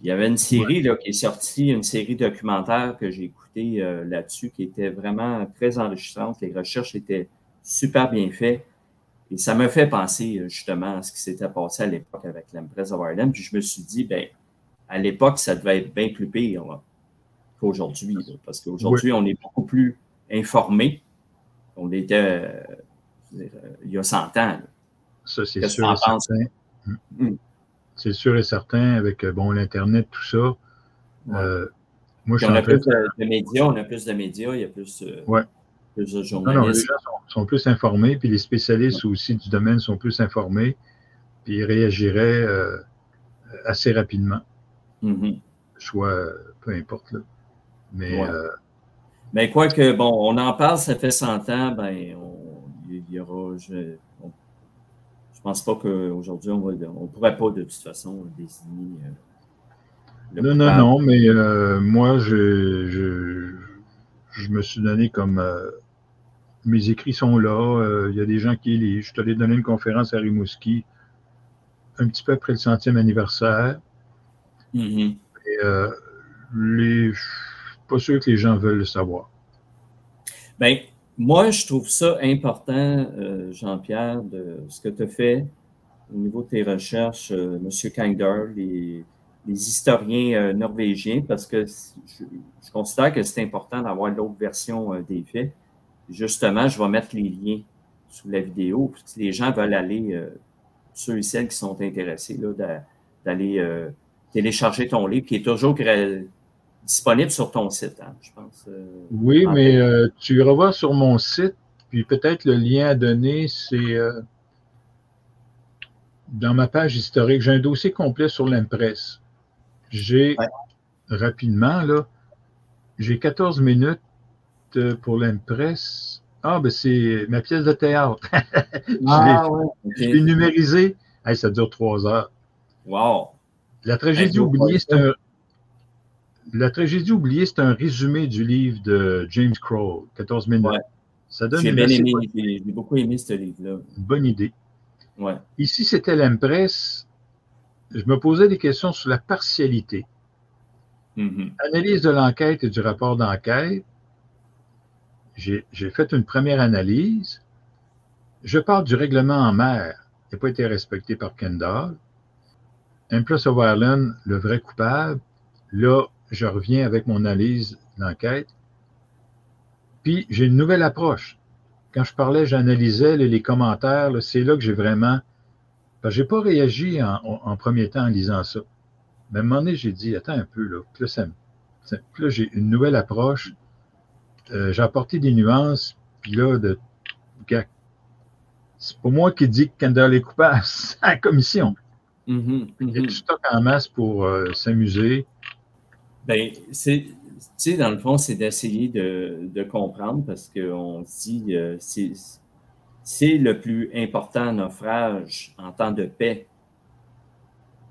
il y avait une série là, qui est sortie, une série documentaire que j'ai écoutée là-dessus, qui était vraiment très enrichissante. Les recherches étaient super bien faites. Et ça me fait penser justement à ce qui s'était passé à l'époque avec l'Empress of Ireland. Puis je me suis dit, ben, à l'époque, ça devait être bien plus pire qu'aujourd'hui. Parce qu'aujourd'hui, on est beaucoup plus informés qu'on l'était il y a 100 ans. Là. Ça, c'est sûr et certain. C'est sûr et certain avec l'Internet, tout ça. Moi, on a plus de médias, il y a plus de journalistes. Non, les gens sont plus informés, puis les spécialistes aussi du domaine sont plus informés, puis ils réagiraient assez rapidement. Soit, peu importe. Là. Mais quoi que, bon, on en parle, ça fait 100 ans, ben, il y aura... Je pense pas qu'aujourd'hui, on ne pourrait pas, de toute façon, désigner Non, mais moi, je me suis donné comme... mes écrits sont là. Il y a des gens qui lisent. Je suis allé donner une conférence à Rimouski un petit peu après le 100e anniversaire. Et je suis pas sûr que les gens veulent le savoir. Bien, moi, je trouve ça important, Jean-Pierre, de ce que tu as fait au niveau de tes recherches, M. Kander, les historiens norvégiens, parce que je considère que c'est important d'avoir l'autre version des faits. Justement, je vais mettre les liens sous la vidéo. Si les gens veulent aller, ceux et celles qui sont intéressés, d'aller télécharger ton livre, qui est toujours disponible sur ton site, hein, je pense. Oui, mais tu iras voir sur mon site, puis peut-être le lien à donner, c'est dans ma page historique. J'ai un dossier complet sur l'Empress. Rapidement, là, j'ai 14 minutes pour l'Empress. Ah, ben c'est ma pièce de théâtre. Je l'ai numérisé. Hey, ça dure 3 heures. Wow! La tragédie oubliée, c'est un résumé du livre de James Kroll, 14 minutes. Ouais. Ça donne j'ai beaucoup aimé ce livre-là. Une bonne idée. Ouais. Ici, c'était l'Empress. Je me posais des questions sur la partialité. Analyse de l'enquête et du rapport d'enquête. J'ai fait une première analyse. Je parle du règlement en mer qui n'a pas été respecté par Kendall. Empress of Ireland, le vrai coupable. Là, je reviens avec mon analyse d'enquête. Puis, j'ai une nouvelle approche. Quand je parlais, j'analysais les commentaires. C'est là que j'ai vraiment... Parce que je n'ai pas réagi en premier temps en lisant ça. Mais à un moment donné, j'ai dit, attends un peu, là. Puis là, j'ai une nouvelle approche. J'ai apporté des nuances, puis là, c'est pas moi qui dis que Kendall est coupable, c'est la commission. Il y a du stock en masse pour s'amuser. Bien, tu sais, dans le fond, c'est d'essayer de comprendre parce qu'on se dit, c'est le plus important naufrage en temps de paix.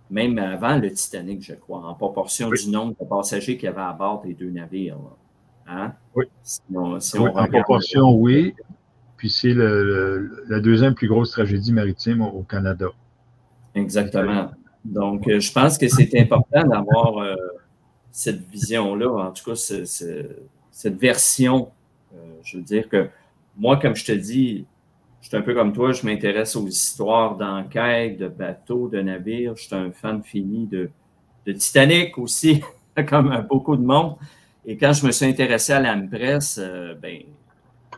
Même avant le Titanic, je crois, en proportion du nombre de passagers qu'il y avait à bord des deux navires. Hein? Oui. Si on en proportion, oui. Puis c'est la deuxième plus grosse tragédie maritime au Canada. Exactement. Donc, je pense que c'est important d'avoir cette vision-là, en tout cas, cette version. Je veux dire que moi, comme je te dis, je suis un peu comme toi, je m'intéresse aux histoires d'enquête, de bateaux, de navires. Je suis un fan fini de Titanic aussi, comme beaucoup de monde. Et quand je me suis intéressé à l'âme presse, ben,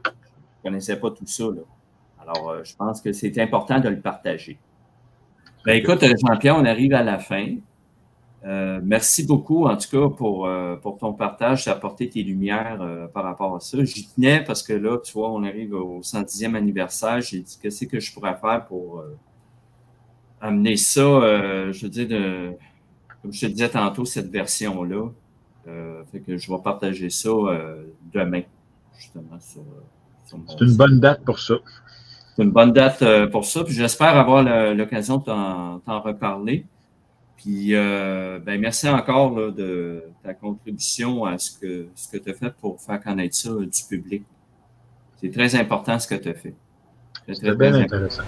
je ne connaissais pas tout ça, là. Alors, je pense que c'est important de le partager. Ben, écoute, Jean-Pierre, on arrive à la fin. Merci beaucoup, en tout cas, pour ton partage, d'apporter tes lumières par rapport à ça. J'y tenais parce que là, tu vois, on arrive au 110e anniversaire. J'ai dit, qu'est-ce que je pourrais faire pour amener ça, je veux dire, comme je te disais tantôt, cette version-là. Fait que je vais partager ça demain, justement. C'est une bonne date pour ça. C'est une bonne date pour ça. Puis j'espère avoir l'occasion de t'en reparler. Puis, ben, merci encore là, de ta contribution à ce que tu as fait pour faire connaître ça du public. C'est très important ce que tu as fait. C'était bien intéressant.